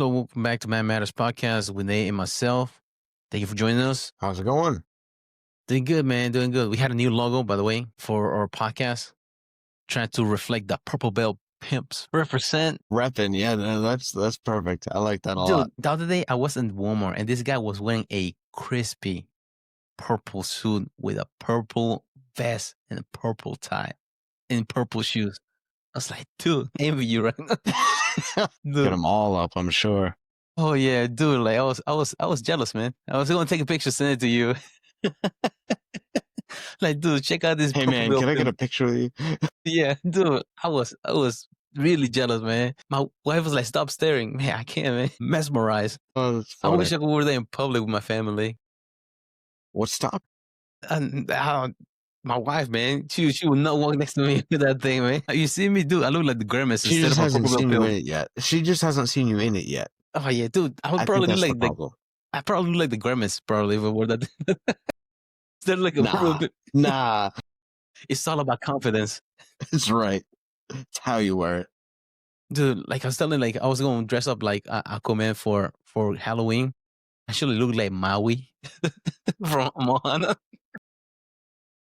Hello, welcome back to Man Matters Podcast with Nate and myself. Thank you for joining us. How's it going? Doing good, man. Doing good. We had a new logo, by the way, for our podcast, trying to reflect the Purple Belt Pimps. Represent. Repping, yeah, that's perfect. I like that a Dude, lot. the other day I was in Walmart and this guy was wearing a crispy purple suit with a purple vest and a purple tie and purple shoes. I was like, dude, I envy you right now. Get them all up, I'm sure. Oh yeah, dude. Like I was jealous, man. I was gonna take a picture, send it to you. Like, dude, check out this. Hey man, can I get a picture of you? Yeah, dude. I was really jealous, man. My wife was like, "Stop staring, man. I can't, man. Mesmerized." Oh, that's I funny. wish I could wear that in public with my family. What stop? And my wife, man, she would not walk next to me with that thing, man. You see me, dude? I look like the grimace She instead just of a hasn't Purple seen Belt you Pill. in it yet. She just hasn't seen you in it yet. Oh yeah, dude. I would I probably think look that's like the the. problem. I probably look like the grimace, probably if I wore that. Instead of like a Purple Belt. Nah, It's all about confidence. it's right. It's how you wear it. Dude, like I was telling, like I was going to dress up like Aquaman for Halloween. I should look like Maui from Moana.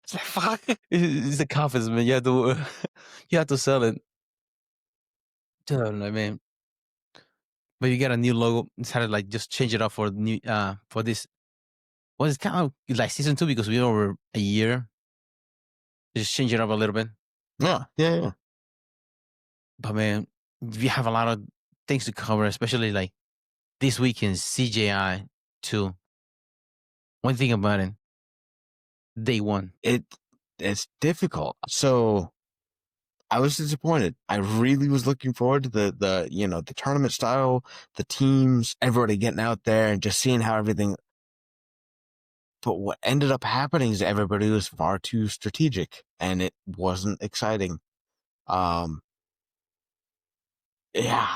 It's like, fuck. It's the confidence, man. You have to sell it. Dude, like, man. But you get a new logo. Decided like just change it up for new for this. Well, it's kind of like season 2 because we're over a year. Just change it up a little bit. Yeah. But man, we have a lot of things to cover, especially like this weekend CJI 2. One thing about it, day one. It's difficult. So I was disappointed. I really was looking forward to the tournament style, the teams, everybody getting out there and just seeing how everything. But what ended up happening is everybody was far too strategic and it wasn't exciting. Yeah,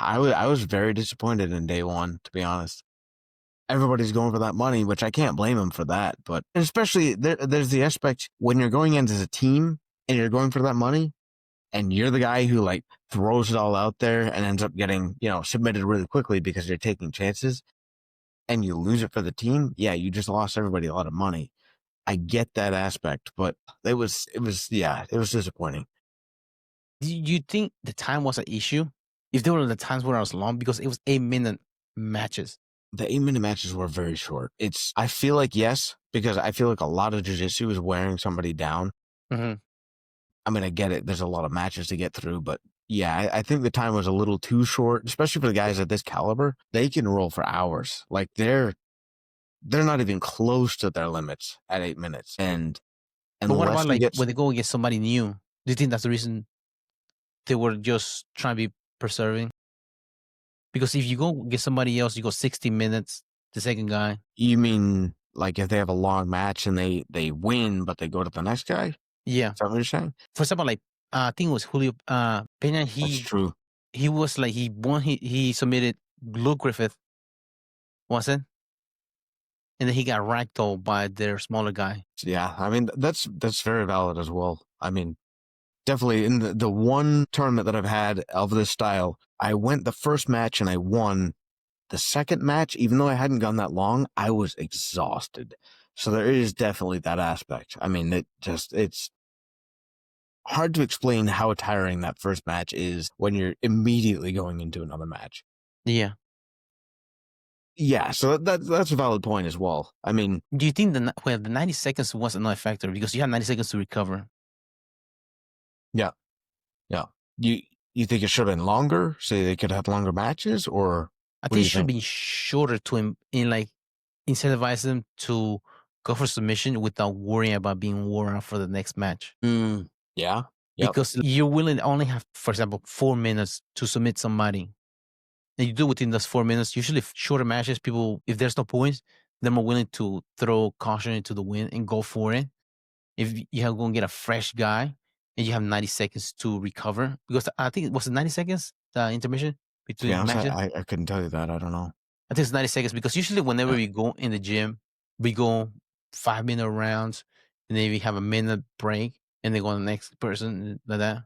I was very disappointed in day one, to be honest. Everybody's going for that money, which I can't blame them for that. But especially there's the aspect when you're going in as a team and you're going for that money and you're the guy who like throws it all out there and ends up getting, submitted really quickly because you're taking chances and you lose it for the team. Yeah, you just lost everybody a lot of money. I get that aspect, but it was disappointing. Do you think the time was an issue? If there were the times where I was long, because it was 8-minute matches. The 8-minute matches were very short. I feel like yes, because I feel like a lot of jiu-jitsu is wearing somebody down. Mm-hmm. I mean, I get it. There's a lot of matches to get through, but yeah, I think the time was a little too short, especially for the guys at this caliber. They can roll for hours. Like they're not even close to their limits at 8 minutes. And but what about like when they go against somebody new? Do you think that's the reason they were just trying to be preserving? Because if you go get somebody else, you go 60 minutes, the second guy. You mean like if they have a long match and they win, but they go to the next guy? Yeah. Is that what you're saying? For example, like I think it was Julio Pena. That's true. He was like he won. He submitted Luke Griffith, was it? And then he got ragdolled by their smaller guy. Yeah, I mean that's very valid as well. I mean, definitely in the one tournament that I've had of this style, I went the first match and I won. The second match, even though I hadn't gone that long, I was exhausted. So there is definitely that aspect. I mean, it's hard to explain how tiring that first match is when you're immediately going into another match. Yeah. Yeah, so that's a valid point as well. I mean, do you think the 90 seconds was another factor because you had 90 seconds to recover? Yeah. You think it should have been longer? Say they could have longer matches, or I think it should be shorter to incentivize them to go for submission without worrying about being worn out for the next match. Yeah. Yep. Because you're willing to only have, for example, 4 minutes to submit somebody. And you do within those 4 minutes. Usually shorter matches, people, if there's no points, they're more willing to throw caution into the wind and go for it. If you have going to get a fresh guy and you have 90 seconds to recover, because I think it was 90 seconds, the intermission between matches. I couldn't tell you that. I don't know. I think it's 90 seconds because usually whenever we go in the gym, we go 5-minute rounds and then we have a minute break and then go on the next person like that.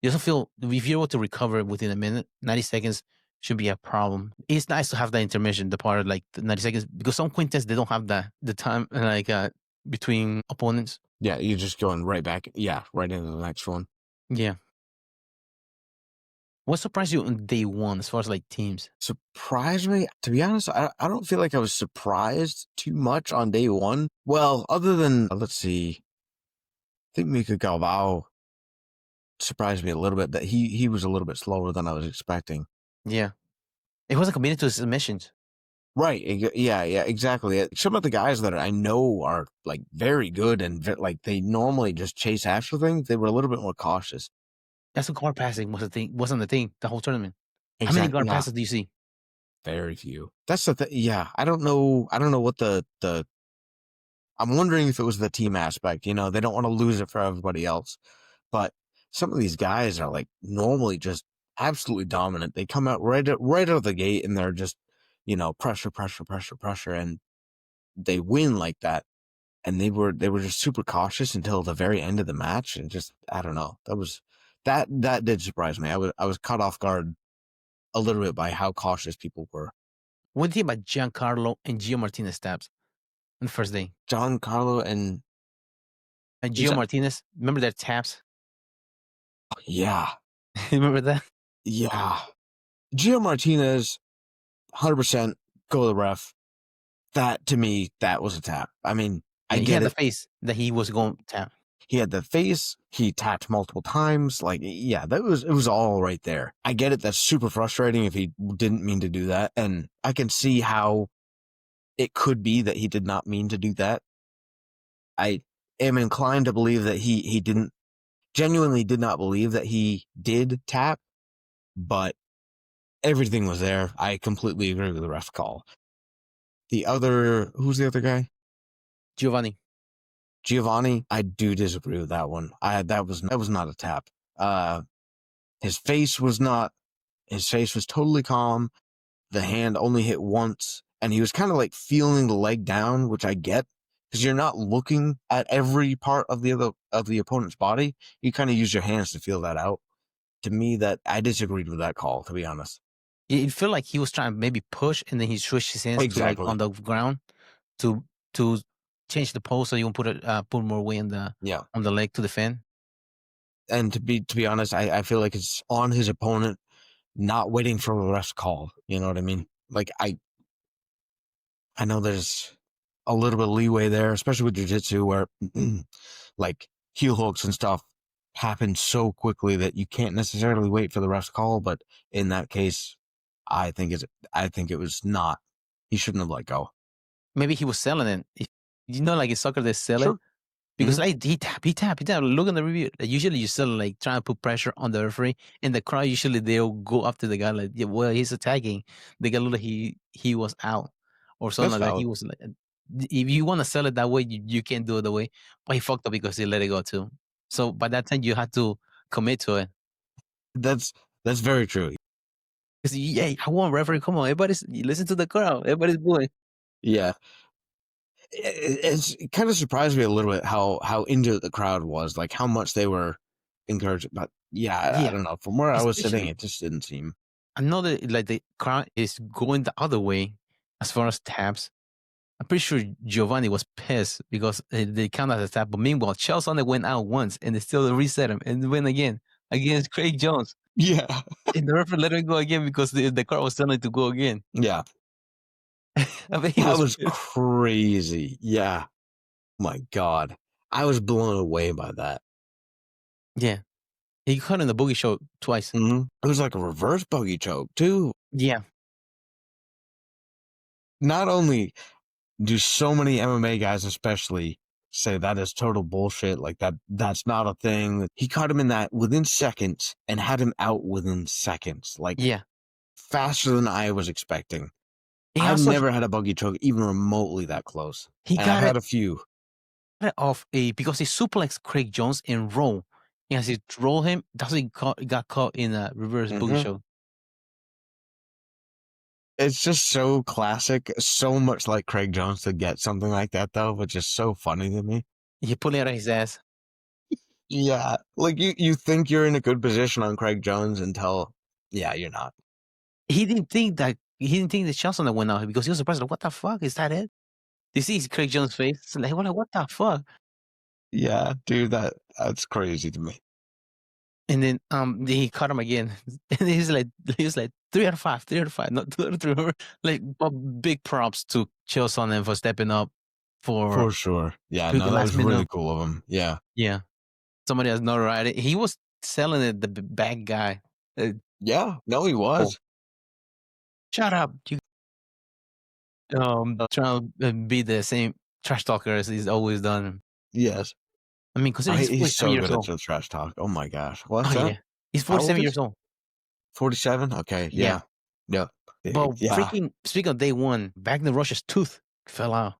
You also feel if you're able to recover within a minute, 90 seconds, should be a problem. It's nice to have the intermission, the part of like the 90 seconds, because some quintettes they don't have the time like between opponents. Yeah, you're just going right back. Yeah, right into the next one. Yeah. What surprised you on day one as far as like teams? Surprised me? To be honest, I don't feel like I was surprised too much on day one. Well, other than, let's see, I think Mika Galvao surprised me a little bit that he was a little bit slower than I was expecting. Yeah. It wasn't committed to his submissions. Right. Yeah, exactly. Some of the guys that I know are like very good and like they normally just chase after things, they were a little bit more cautious. That's what guard passing was the thing. Wasn't the thing the whole tournament. How many Exactly. guard Yeah, passes do you see? very few. That's the thing. Yeah, I don't know. I don't know what the. I'm wondering if it was the team aspect. You know, they don't want to lose it for everybody else, but some of these guys are like normally just absolutely dominant. They come out right out of the gate and they're just, you know, pressure, and they win like that. And they were just super cautious until the very end of the match, and just I don't know. That did surprise me. I was caught off guard a little bit by how cautious people were. What do you think about Giancarlo and Gio Martinez stabs on the first day? Giancarlo and Gio Martinez, remember their taps? yeah, Remember that? yeah. Gio Martinez, 100% go to the ref. That to me, that was a tap. I mean, I He get had the it. face that he was going to tap. He had the face. He tapped multiple times. Like, yeah, it was all right there. I get it. That's super frustrating if he didn't mean to do that, and I can see how it could be that he did not mean to do that. I am inclined to believe that he didn't genuinely did not believe that he did tap, but everything was there. I completely agree with the ref call. Who's the other guy? Giovanni, I do disagree with that one. That was not a tap. His face was totally calm. The hand only hit once, and he was kind of like feeling the leg down, which I get, because you're not looking at every part of the opponent's body. You kind of use your hands to feel that out. To me, that I disagreed with that call, to be honest. It felt like he was trying to maybe push, and then he switched his hands to like on the ground to change the pose, so you can put more weight on the leg to defend. And to be honest, I feel like it's on his opponent not waiting for the ref's call. You know what I mean? Like I know there's a little bit of leeway there, especially with jiu-jitsu, where like heel hooks and stuff happen so quickly that you can't necessarily wait for the ref's call. But in that case, I think it was not. He shouldn't have let go. Maybe he was selling it. Like in soccer, they sell it. Because like he tap. Look in the review. Like, usually you still like trying to put pressure on the referee, and the crowd usually they'll go up to the guy like, yeah, well, he's attacking. They get a little he was out or something like that. He was like, if you want to sell it that way, you can't do it the way. But he fucked up because he let it go too. So by that time, you had to commit to it. That's very true. Because I want referee. Come on, everybody's listen to the crowd. Everybody's booing. Yeah. It kind of surprised me a little bit how into it the crowd was, like how much they were encouraged. But I don't know. From where I was sitting, it just didn't seem. I know that like the crowd is going the other way as far as taps. I'm pretty sure Giovanni was pissed because they counted as a tap. But meanwhile, Chelsea went out once and they still reset him and win again against Craig Jones. Yeah. And the referee let him go again because the crowd was telling him to go again. Yeah. I mean, that was crazy. Yeah. My God. I was blown away by that. Yeah. He caught in the boogie choke twice. Mm-hmm. It was like a reverse boogie choke, too. Yeah. Not only do so many MMA guys, especially, say that is total bullshit, like that's not a thing. He caught him in that within seconds and had him out within seconds. Like, faster than I was expecting. I've never had a buggy choke even remotely that close. I've had a few. Off because he suplexed Craig Jones in roll. And as he rolled him, that's when he got caught in a reverse boogie choke. It's just so classic, so much like Craig Jones to get something like that, though, which is so funny to me. He pulling out of his ass. Yeah, like you think you're in a good position on Craig Jones until, you're not. he didn't think that Johnson went out because he was surprised. Like, what the fuck? Is that it? You see Craig Jones' face? It's like, what the fuck? Yeah, dude, that's crazy to me. And then he caught him again. And he was like 3 out of 5, 3 out of 5, not 2 out of 3. Like, but big props to Chael Sonnen for stepping up For sure. Yeah, took no, the that last was really minute. cool of him. Yeah. Yeah. Somebody has notoriety. He was selling it, the bad guy. Yeah, no, he was. Shut up. You trying to be the same trash talker as he's always done. Yes. I mean, consider he's He's 47 so years good at old. the trash talk. Oh my gosh. Oh, What's that? yeah. He's How old 47 is years old. 47? Okay, Yeah. yeah. Yep. But Yeah. freaking, speaking of day one, Wagner Rush's tooth fell out.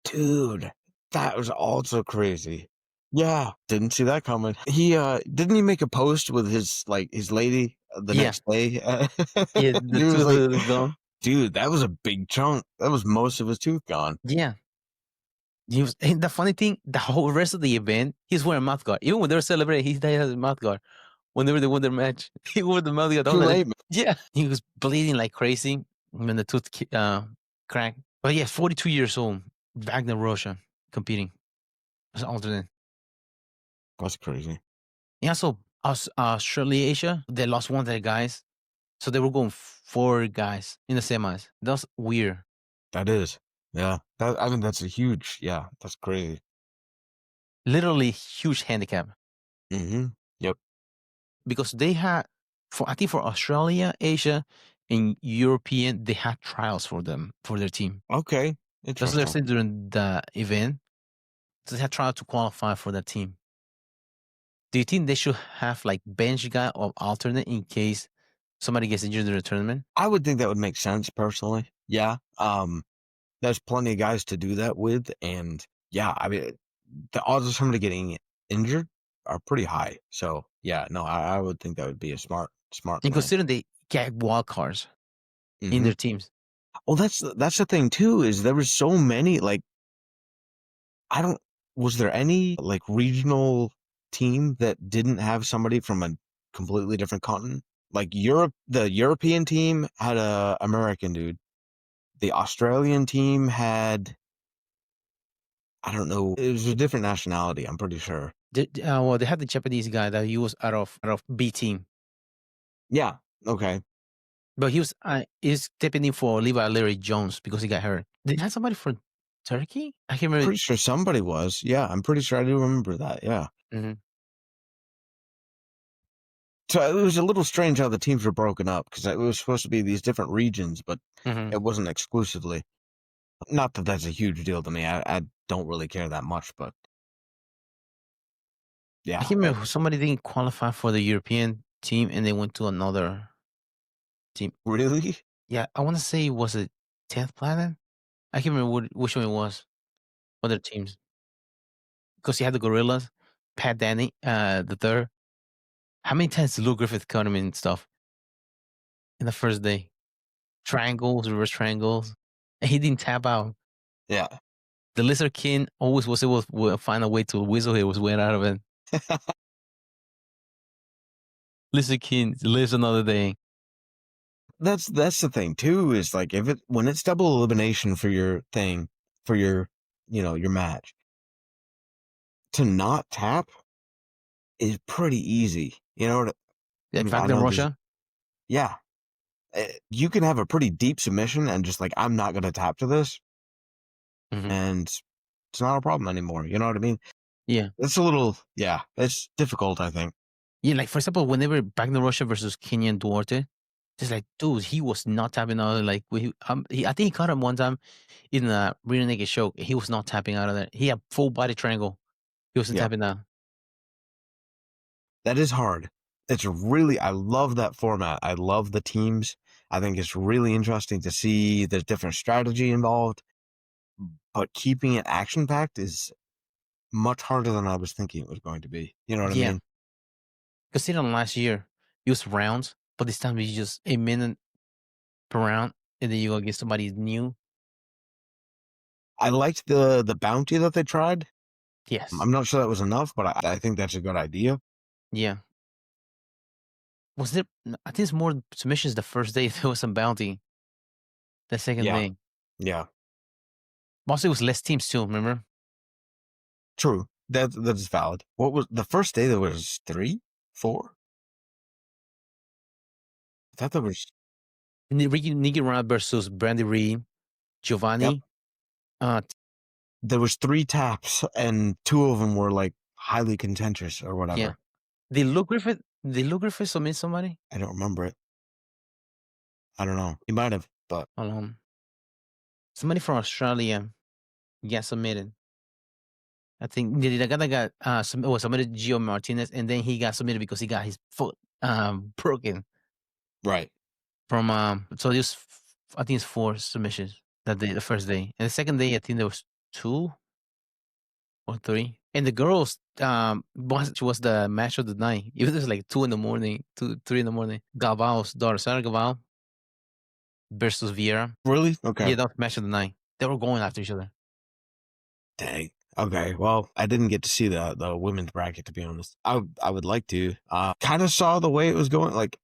Dude, that was also crazy. Yeah, didn't see that coming. He didn't he make a post with his lady the Yeah. next day? Yeah, the He was tooth like, is gone. dude, that was a big chunk. That was most of his tooth gone. Yeah. And the funny thing, the whole rest of the event, he's wearing a mouth guard. Even when they were celebrating, he had a mouth guard. Whenever they won their match, he wore the mouth guard. I Too was like, late, man. yeah. He was bleeding like crazy when the tooth cracked. But yeah, 42 years old, Wagner Russia competing as an alternate. That's crazy. Yeah, so Australia, Asia, they lost one of their guys. So they were going 4 guys in the semis. That's weird. That is. Yeah. I mean that's a huge, yeah, that's crazy. Literally huge handicap. Mm-hmm. Yep. Because they had, I think for Australia, Asia, and European, they had trials for them, for their team. Okay. That's what Interesting. they said during the event. So they had trials to qualify for that team. Do you think they should have like bench guy or alternate in case somebody gets injured in the tournament? I would think that would make sense personally. Yeah. There's plenty of guys to do that with, and yeah, I mean, the odds of somebody getting injured are pretty high. So yeah, no, I would think that would be a smart And plan. considering they get wild cards in Mm-hmm. their teams. Well, that's the thing too, is there was so many, like, was there any like regional team that didn't have somebody from a completely different continent? Like the European team had a American dude. The Australian team had, I don't know, it was a different nationality, I'm pretty sure. Well, they had the Japanese guy that he was out of B team. Yeah, okay. But he's stepping in for Levi Larry Jones because he got hurt. Did they have somebody from Turkey? I can't remember. Pretty sure somebody was. Yeah, I'm pretty sure I do remember that. Yeah. Mhm. So it was a little strange how the teams were broken up because it was supposed to be these different regions, but Mhm. it wasn't exclusively. Not that that's a huge deal to me. I don't really care that much, but I yeah. can't remember. Somebody didn't qualify for the European team and they went to another team. Really? Yeah, I want to say, was it 10th Planet? I can't remember which one it was. Other teams. Because you had the Gorillas, Pat Danny, the third. How many times did Lou Griffith cut him in stuff in the first day? Triangles, reverse triangles. And he didn't tap out. Yeah. The Lizard King always was able to find a way to whistle his way out of it. Lizard King lives another day. That's the thing too, is like when it's double elimination for your thing, for your your match, to not tap is pretty easy. You know what I Like mean? I Wagner know Russia. yeah. You can have a pretty deep submission and just like, I'm not going to tap to this, Mhm. and it's not a problem anymore. You know what I mean? Yeah. It's a little, yeah, it's difficult, I think. Yeah, like for example, whenever Wagner Russia versus Kenyan Duarte, it's like, dude, he was not tapping out. Like, I think he caught him one time in a rear naked choke. He was not tapping out of that. He had full body triangle. He wasn't Yeah, tapping out. that is hard. I love that format. I love the teams. I think it's really interesting to see there's different strategy involved, but keeping it action packed is much harder than I was thinking it was going to be. You know what I Yeah. mean? Considering last year, it was rounds, but this time it's just a minute per round, and then you go get somebody new. I liked the bounty that they tried. Yes. I'm not sure that was enough, but I think that's a good idea. Yeah. Was there? I think it's more submissions the first day. There was some bounty. The second Yeah. day. Yeah. Also, it was less teams too. Remember? True. That's valid. What was the first day? There was 3, 4. I thought there was. Nikki Rod versus Brandy Reed, Yep. Giovanni. There was 3 taps, and 2 of them were like highly contentious or whatever. Yeah. Did Luke Griffith submit somebody? I don't remember it. I don't know. He might have, but somebody from Australia got submitted. I think the guy that got submitted Gio Martinez, and then he got submitted because he got his foot broken. right. From so this, I think it's 4 submissions that day, the first day, and the second day I think there was 2 or 3. And the girls, was the match of the night. It was like 2 in the morning, 2, 3 in the morning. Galvao's daughter, Sarah Galvao, versus Vieira. Really? Okay. Yeah, that was match of the night. They were going after each other. Dang. Okay. Well, I didn't get to see the women's bracket, to be honest. I would like to. Kind of saw the way it was going. Like,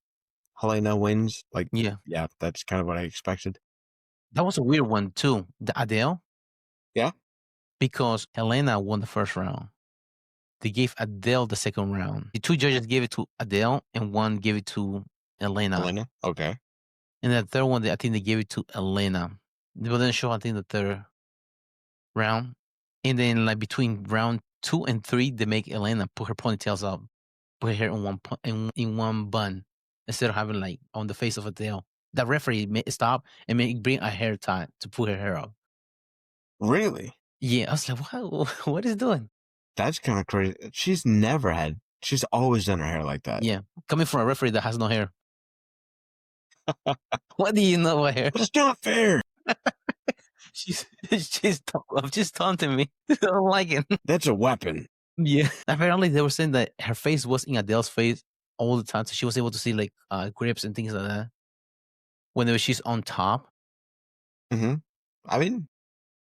Helena wins. Like, Yeah, that's kind of what I expected. that was a weird one too. The Adele. Yeah. Because Helena won the first round. They gave Adele the second round. The 2 judges gave it to Adele, and 1 gave it to Helena. Okay. And the third one, I think they gave it to Helena. They didn't show, I think, the third round. And then, like, between round 2 and 3, they make Helena put her ponytails up, put her hair in one bun, instead of having, like, on the face of Adele. The referee stop and bring a hair tie to put her hair up. Really? Yeah, I was like, what is doing? That's kind of crazy. She's always done her hair like that. Yeah, coming from a referee that has no hair. What do you know about hair? It's not fair. she's just taunting me. I don't like it. That's a weapon. Yeah. Apparently, they were saying that her face was in Adele's face all the time, so she was able to see like grips and things like that whenever she's on top. Mm-hmm. I mean,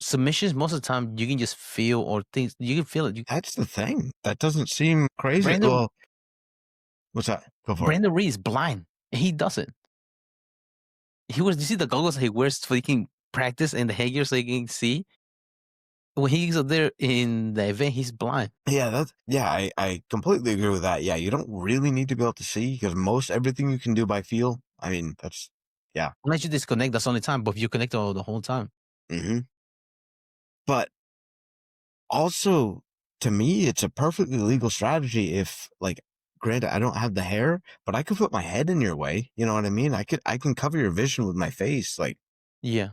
submissions, most of the time you can just feel, or things you can feel it. That's the thing. That doesn't seem crazy. Brandon- Well, what's that? Go for it. Brandon Reed is blind, and he doesn't. You see the goggles he wears so he can practice, and the headgear so he can see. When he's up there in the event, he's blind. Yeah, I completely agree with that. Yeah, you don't really need to be able to see, because most everything you can do by feel. I mean, that's Unless you disconnect, that's the only time. But if you connect the whole time. Mm-hmm. But also, to me, it's a perfectly legal strategy if, like, granted, I don't have the hair, but I could put my head in your way. You know what I mean? I can cover your vision with my face. Like, Yeah.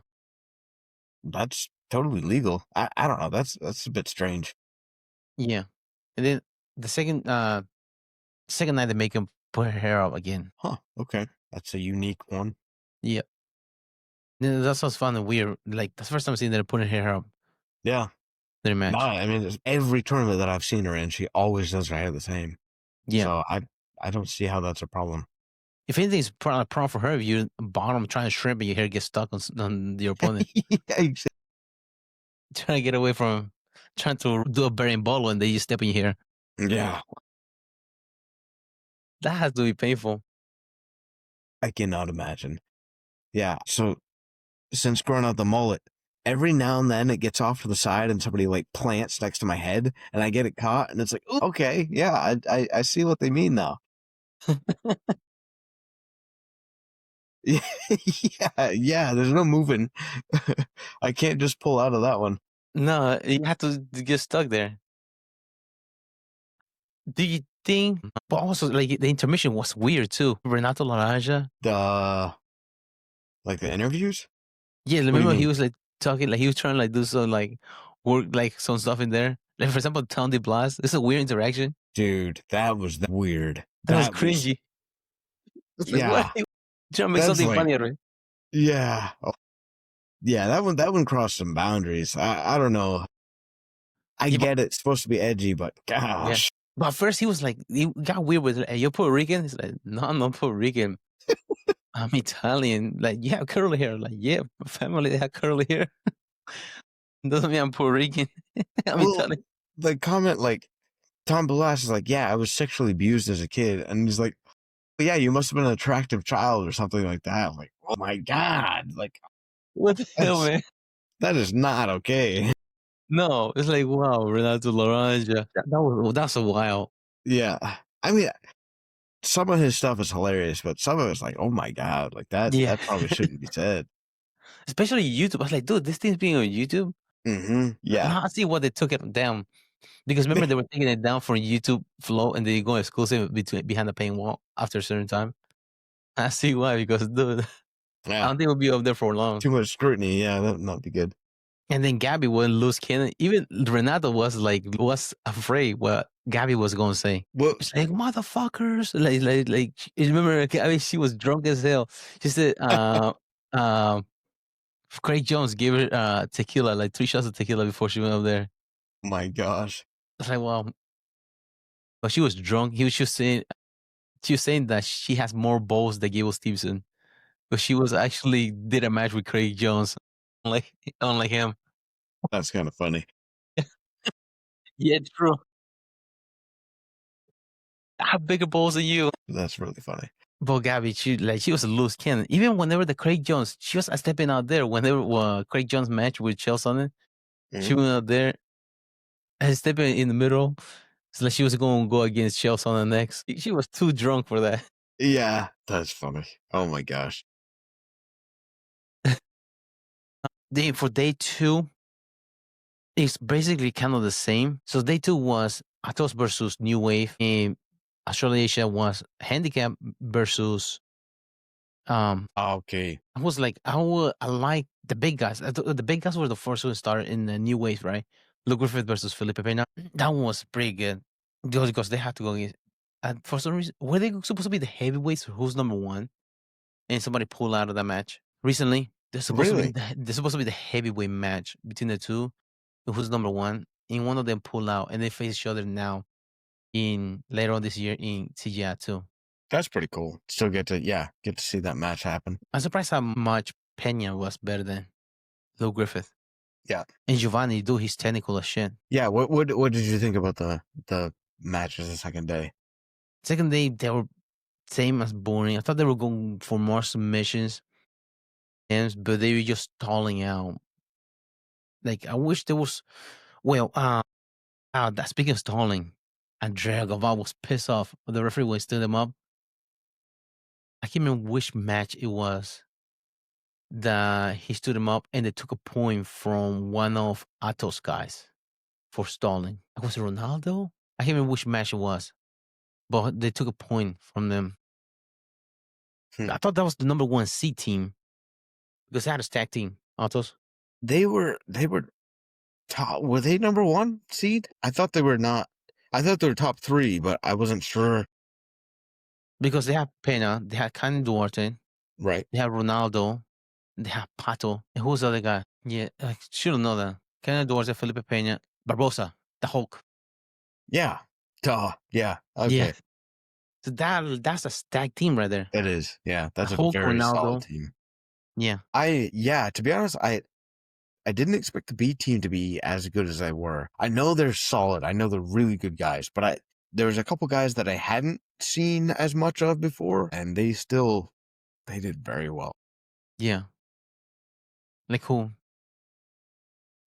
that's totally legal. I don't know. That's a bit strange. Yeah. And then the second night they make him put her hair up again. Huh. Okay. That's a unique one. Yep. That sounds fun and weird. Like, that's the first time I've seen that putting her hair up. Yeah. Their match. No, I mean, every tournament that I've seen her in, she always does her hair the same. Yeah. So I don't see how that's a problem. If anything, it's probably a problem for her if you're bottom trying to shrimp and your hair gets stuck on your opponent. Trying to get away from trying to do a berimbolo and then you step in your hair. Yeah. That has to be painful. I cannot imagine. Yeah. So since growing out the mullet, every now and then it gets off to the side and somebody like plants next to my head and I get it caught and it's like, ooh, okay, yeah, I see what they mean now. yeah, there's no moving. I can't just pull out of that one. No, you have to get stuck there. Do you think? But also, like, the intermission was weird too. Renato Laraja. Like the interviews? Yeah, remember he was like talking, like he was trying to like do some like work, like some stuff in there. Like, for example, Tony Blas. It's a weird interaction. Dude, that was weird. That was cringy. Yeah. Like, trying to make something funny out of it. Yeah. Oh. Yeah, that one crossed some boundaries. I don't know. I get it. It's supposed to be edgy, but gosh. Yeah. But at first he was like, he got weird with, hey, you're Puerto Rican? He's like, no, I'm not Puerto Rican. I'm Italian. Like, you have curly hair. Like, yeah, my family, they have curly hair. Doesn't mean I'm Puerto Rican. I'm Italian. The comment, like, Tom Blas is like, yeah, I was sexually abused as a kid. And he's like, But yeah, you must have been an attractive child or something like that. I'm like, oh my God. Like, What the hell, that's, man? that is not okay. No, it's like, wow, Renato Laranja. That's a while. Yeah. I mean, some of his stuff is hilarious, but some of it's like, oh my God, like that Yeah. probably shouldn't be said. Especially YouTube. I was like, dude, this thing's being on YouTube. Yeah. Now I see why they took it down. Because remember they were taking it down from YouTube Flow and they go exclusive behind the paywall after a certain time. I see why, because dude, I Yeah. don't think it'll be up there for long. Too much scrutiny. Yeah, that would not be good. And then Gabby wouldn't lose cannon. Even Renato was afraid what Gabby was gonna say. Well, She's like, motherfuckers. Like you remember, I mean, she was drunk as hell. She said, Craig Jones gave her tequila, like 3 shots of tequila before she went up there. my gosh. I was like, wow. But she was drunk. She was saying that she has more balls than Gable Stevenson. But she was actually did a match with Craig Jones, unlike him. That's kind of funny. Yeah, true. I have bigger balls than you. That's really funny. But Gabby, she was a loose cannon. Even whenever the Craig Jones, she was stepping out there. Whenever Craig Jones match with Chael Sonnen, she went out there and stepping in the middle. It's like she was going to go against Chael Sonnen next. She was too drunk for that. Yeah, that's funny. Oh my gosh. For day 2, it's basically kind of the same. So day 2 was Atos versus New Wave, and Australasia was handicap versus. Okay. I was like, I like the big guys. The big guys were the first one to start in the New Wave, right? Luke Griffith versus Felipe Pena. That one was pretty good because they had to go against. And for some reason, were they supposed to be the heavyweights? Who's number 1? And somebody pulled out of that match recently. They're supposed to be the heavyweight match between the two. Who's number 1? And one of them pulled out, and they face each other now in later on this year in CGI too. That's pretty cool. Still get to see that match happen. I'm surprised how much Pena was better than Luke Griffith. Yeah. And Giovanni, dude, he's technical as shit. Yeah. What did you think about the matches the second day? Second day, they were same as boring. I thought they were going for more submissions, but they were just stalling out. Like, I wish there was. Well, speaking of stalling, Andrea Guevara was pissed off. The referee was stood them up. I can't remember which match it was that he stood him up and they took a point from one of Atos guys for stalling. Was it Ronaldo? I can't remember which match it was, but they took a point from them. I thought that was the number 1 C team because they had a stack team. Atos. They were top. Were they number 1 seed? I thought they were not. I thought they were top 3, but I wasn't sure. Because they have Pena, they have Kanye Duarte, right? They have Ronaldo, they have Pato. And who's the other guy? Yeah, I should know that. Kanye Duarte, Felipe Pena, Barbosa, the Hulk. Yeah. Duh. Yeah. Okay. Yeah. So that's a stacked team right there. It is. Yeah. That's a very solid team. Yeah. To be honest, I didn't expect the B team to be as good as they were. I know they're solid. I know they're really good guys, but there was a couple guys that I hadn't seen as much of before, and they did very well. Yeah. Like who?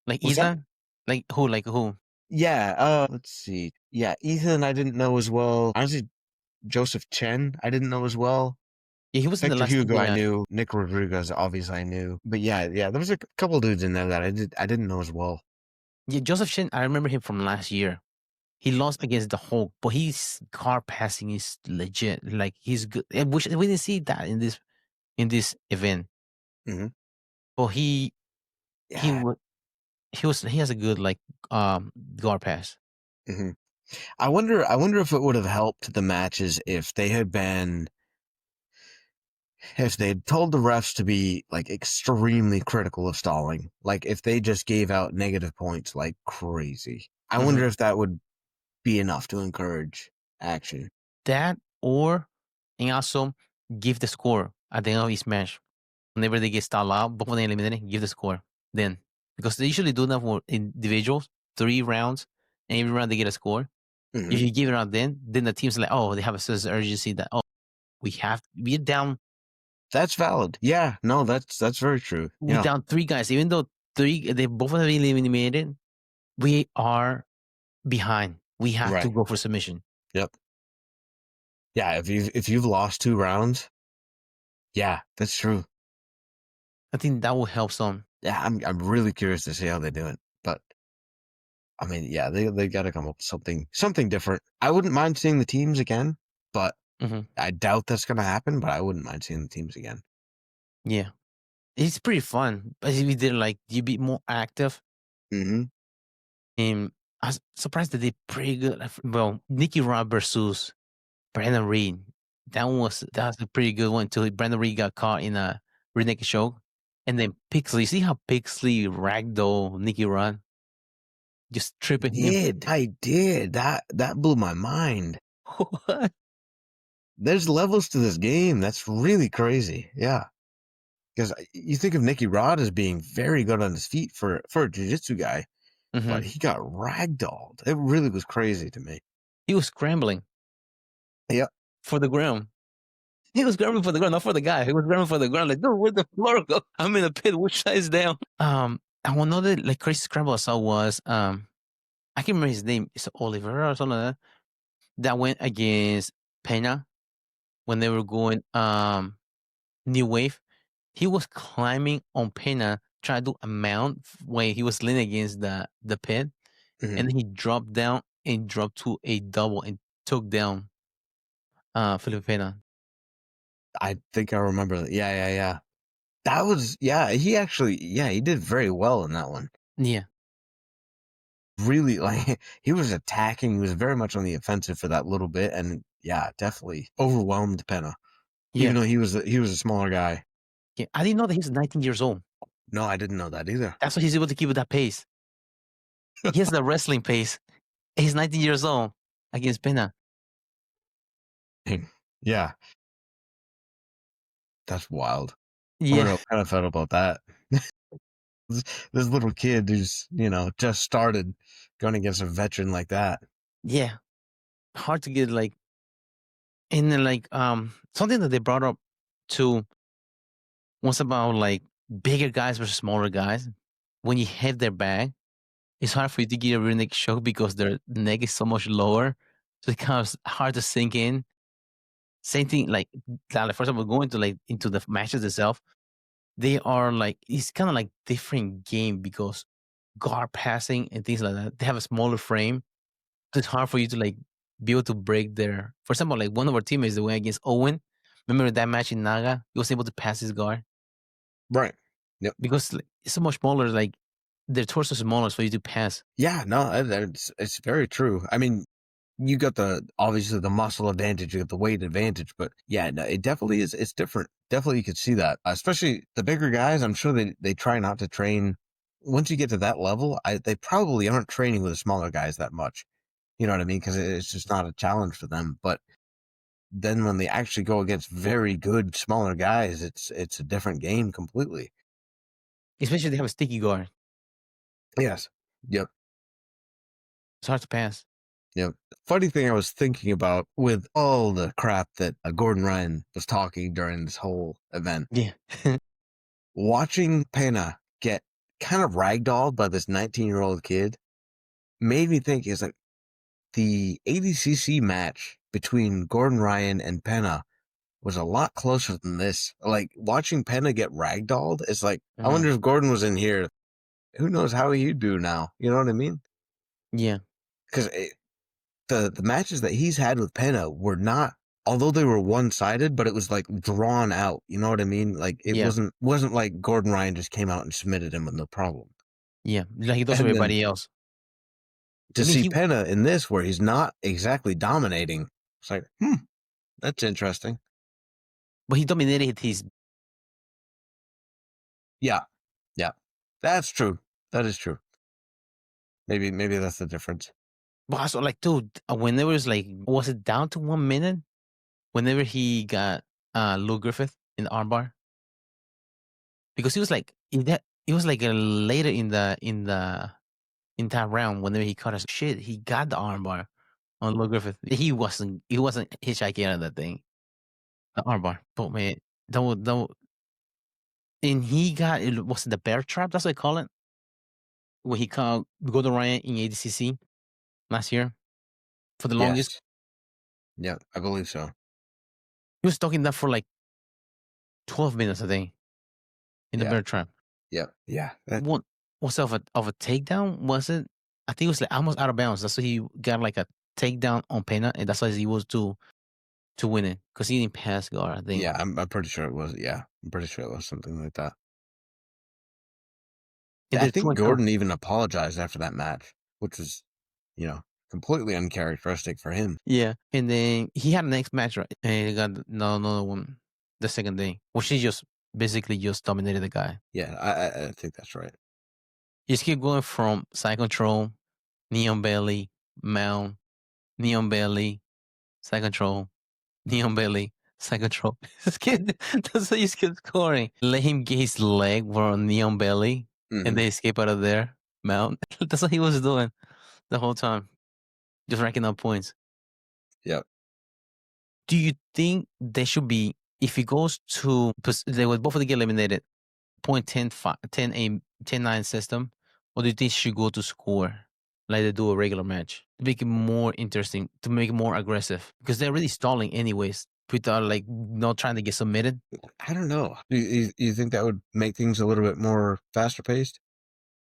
Like Ethan? Like who? Yeah. Let's see. Yeah, Ethan I didn't know as well. Honestly, Joseph Chen I didn't know as well. Yeah, he was Victor in the last Hugo. I knew. Nick Rodriguez, obviously I knew. But yeah, there was a couple dudes in there that I didn't know as well. Yeah, Joseph Chen, I remember him from last year. He lost against the Hulk, but his car passing is legit. Like he's good. We didn't see that in this event. Mm-hmm. But he has a good guard pass. Mm-hmm. I wonder if it would have helped the matches if they had told the refs to be like extremely critical of stalling, like if they just gave out negative points like crazy. I wonder if that would be enough to encourage action. That and also give the score at the end of each match. Whenever they get stalled out, but when they eliminate it, give the score then. Because they usually do that for individuals, 3 rounds, and every round they get a score. If you give it out then the team's like, oh, they have a sense of urgency that, oh, we're down. That's valid. Yeah, no, that's very true. We're Yeah, down 3 guys, even though they both have been eliminated. We are behind. We have to right. go for submission. Yep. Yeah, if you've lost 2 rounds, yeah, that's true. I think that will help some. Yeah, I'm really curious to see how they do it. But I mean, yeah, they got to come up with something different. I wouldn't mind seeing the teams again, but Mhm. I doubt that's going to happen. But I wouldn't mind seeing the teams again. Yeah. It's pretty fun. But if we did like you be more active. Mm-hmm. And I was surprised that they pretty good. Well, Nicky Rod versus Brandon Reed. That was a pretty good one until Brandon Reed got caught in a rear naked choke. And then Pixley, see how Pixley ragdoll Nicky Rod? Just tripping him. I did. That blew my mind. What? There's levels to this game. That's really crazy. Yeah. Because you think of Nicky Rod as being very good on his feet for a jiu-jitsu guy, but Mhm. he got ragdolled. It really was crazy to me. He was scrambling Yeah. for the ground. He was scrambling for the ground, not for the guy. He was scrambling for the ground. Like, dude, where'd the floor go? I'm in a pit. Which side is down? And one other like crazy scramble I saw was I can't remember his name. It's Oliver or something like that. That went against Pena when they were going new wave. He was climbing on Pena, trying to do a mount when he was leaning against the pit, Mhm. and then he dropped down and dropped to a double and took down Felipe Pena. I think I remember that. Yeah. That was, he did very well in that one. Yeah. Really, like, he was attacking. He was very much on the offensive for that little bit. And yeah, definitely overwhelmed Pena, even Yeah. though he was a smaller guy. Yeah. I didn't know that he's 19 years old. No, I didn't know that either. That's why he's able to keep with that pace. He has the wrestling pace. He's 19 years old against Pena. Yeah, that's wild. I Yeah. wonder how Pena felt about that. This little kid who's, just started going against a veteran like that. Yeah. Hard to get like, and then like something that they brought up too was about like bigger guys versus smaller guys. When you hit their back, it's hard for you to get a rear neck choke because their neck is so much lower. So it kind of hard to sink in. Same thing like that, like, for example, going to like into the matches itself, they are like it's kind of like different game because guard passing and things like that. They have a smaller frame. So it's hard for you to like be able to break their, for example, like one of our teammates that went against Owen. Remember that match in Naga? He was able to pass his guard Right. Yep. because like, it's so much smaller. Like their torso is smaller for you to pass. Yeah, no, it's very true. I mean, you got obviously the muscle advantage, you got the weight advantage, but yeah, no, it definitely is. It's different. Definitely, you could see that, especially the bigger guys. I'm sure they try not to train. Once you get to that level, they probably aren't training with the smaller guys that much. You know what I mean? Because it's just not a challenge for them. But then when they actually go against very good smaller guys, it's a different game completely. Especially if they have a sticky guard. Yes. Yep. It's hard to pass. Yep. Funny thing I was thinking about with all the crap that Gordon Ryan was talking during this whole event, Yeah. watching Pena get kind of ragdolled by this 19-year-old kid made me think is like the ADCC match between Gordon Ryan and Pena was a lot closer than this. Like watching Pena get ragdolled is like, I wonder if Gordon was in here. Who knows how he'd do now? You know what I mean? Yeah. Because the matches that he's had with Pena were not, although they were one-sided, but it was like drawn out. You know what I mean? Like it Yeah. wasn't like Gordon Ryan just came out and submitted him with no problem. Yeah. Like he does And then everybody else. to I mean, see Pena in this where he's not exactly dominating, it's like, that's interesting. but he dominated his. Yeah. That's true. That is true. Maybe that's the difference. But also, like, dude, whenever it's like, was it down to 1 minute? Whenever he got Lou Griffith in the armbar, because he was like it was like later in that round. Whenever he caught us, shit, he got the armbar on Lou Griffith. He wasn't hitchhiking on that thing. the armbar. But man, that and he got it was the bear trap. That's what I call it. When he called Gordon Ryan in ADCC last year for the longest. Yes. Yeah, I believe so. He was talking that for like 12 minutes a day in the Yeah. bear trap. Yeah. Yeah. What was of a takedown? Was it? I think it was like almost out of bounds. That's why he got like a takedown on Pena, and that's why he was to win it because he didn't pass guard. I think. Yeah, I'm pretty sure it was. Yeah, I'm pretty sure it was something like that. And I then think Gordon even apologized after that match, which was, completely uncharacteristic for him. Yeah, and then he had the next match, right? And he got another one the second day, which he just basically just dominated the guy. Yeah, I think that's right. He just keep going from side control, neon belly, mount, neon belly, side control, neon belly, side control. This kid, that's how you keep scoring. Let him get his leg for a neon belly, and they escape out of there. Mount. That's what he was doing the whole time, just racking up points. Yep. Do you think they should be if it goes to they would both of them get eliminated, point 10, 10 a 10-9 system, or do you think it should go to score like they do a regular match to make it more interesting, to make it more aggressive? Because they're really stalling anyways, without like not trying to get submitted. I don't know. You think that would make things a little bit more faster paced?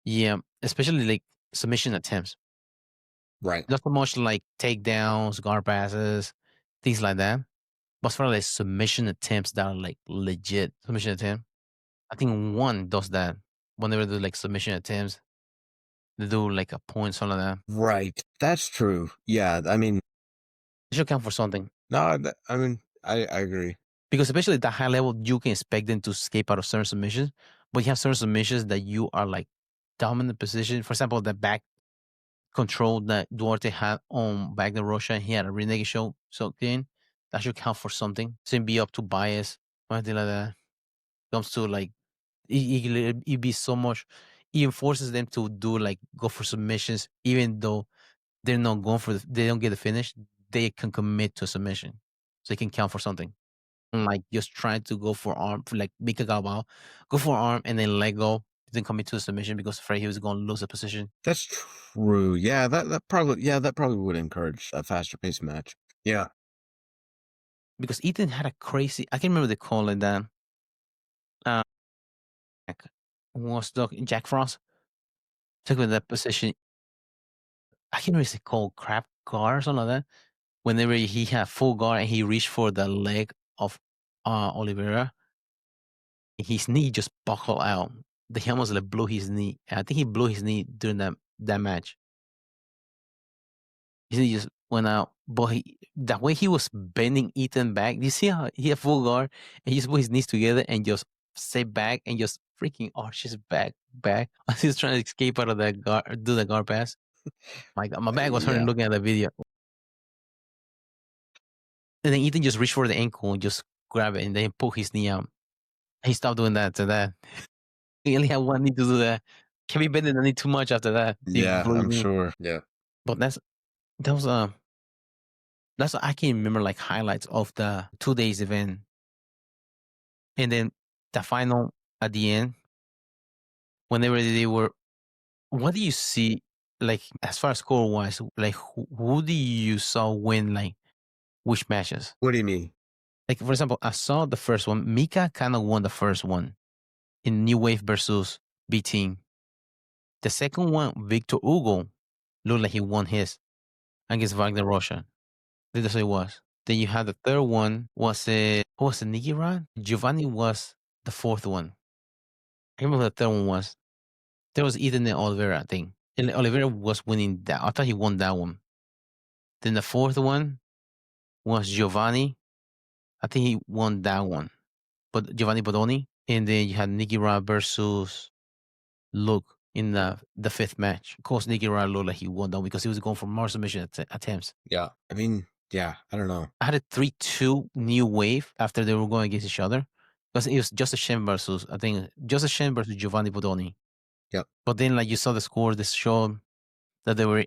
Yeah, especially like submission attempts. Right. Not so much like takedowns, guard passes, things like that. But as far as like submission attempts that are like legit submission attempt, I think one does that whenever they do like submission attempts. They do like a point, something like that. Right. That's true. Yeah. I mean, It should count for something. no, I agree. Because especially at that high level, you can expect them to escape out of certain submissions, but you have certain submissions that you are like dominant position. For example, the back control that Duarte had on back the Russia, he had a renegade show soaked in. That should count for something. Same be up to bias or anything like that. Comes to like it be so much. It forces them to do like go for submissions, even though they're not going for they don't get the finish. They can commit to a submission, so they can count for something. Like just trying to go for arm, for like Mika Galbao, go for arm and then let go, then commit to a submission because afraid he was going to lose a position. That's true. Yeah, that probably would encourage a faster paced match. Yeah. Because Ethan had a crazy. I can't remember the call like that. Was Jack Frost took with that position. I can't remember if it's called crab guard or something like that. Whenever he had full guard and he reached for the leg of Oliveira, his knee just buckled out. He almost like blew his knee. I think he blew his knee during that match. His knee just went out. But the way he was bending Ethan back, you see how he had full guard and he just put his knees together and just step back and just freaking arches back. As he's trying to escape out of that guard, do the guard pass. My God, my back was hurting looking at the video. And then Ethan just reached for the ankle and just grab it and then pull his knee out. He stopped doing that to that. He only had one knee to do that. Can't be bending the knee too much after that. Yeah, I'm sure. Yeah. But that was that's what I can remember like highlights of the 2 days event. And then the final at the end, whenever they were, what do you see like as far as score wise? Like who do you saw win like which matches? What do you mean? Like for example, I saw the first one. Mika kind of won the first one in New Wave versus B Team. The second one, Victor Hugo, looked like he won his against Wagner Russia. That's what it was. Then you had the third one. Was it Nigiran? Giovanni was the fourth one. I can't remember what the third one was. There was Ethan and Oliveira, I think. And Oliveira was winning that. I thought he won that one. Then the fourth one was Giovanni. I think he won that one. But Giovanni Bodoni. And then you had Nigiran versus Luke in the fifth match. Of course, Nigiran looked like he won that one because he was going for more submission attempts. Yeah. I mean, yeah, I don't know. I had a 3-2 New Wave after they were going against each other. Because it was Justin Shen versus, I think, Justin Shen versus Giovanni Bodoni. Yep. But then, like, you saw the score, this showed that they were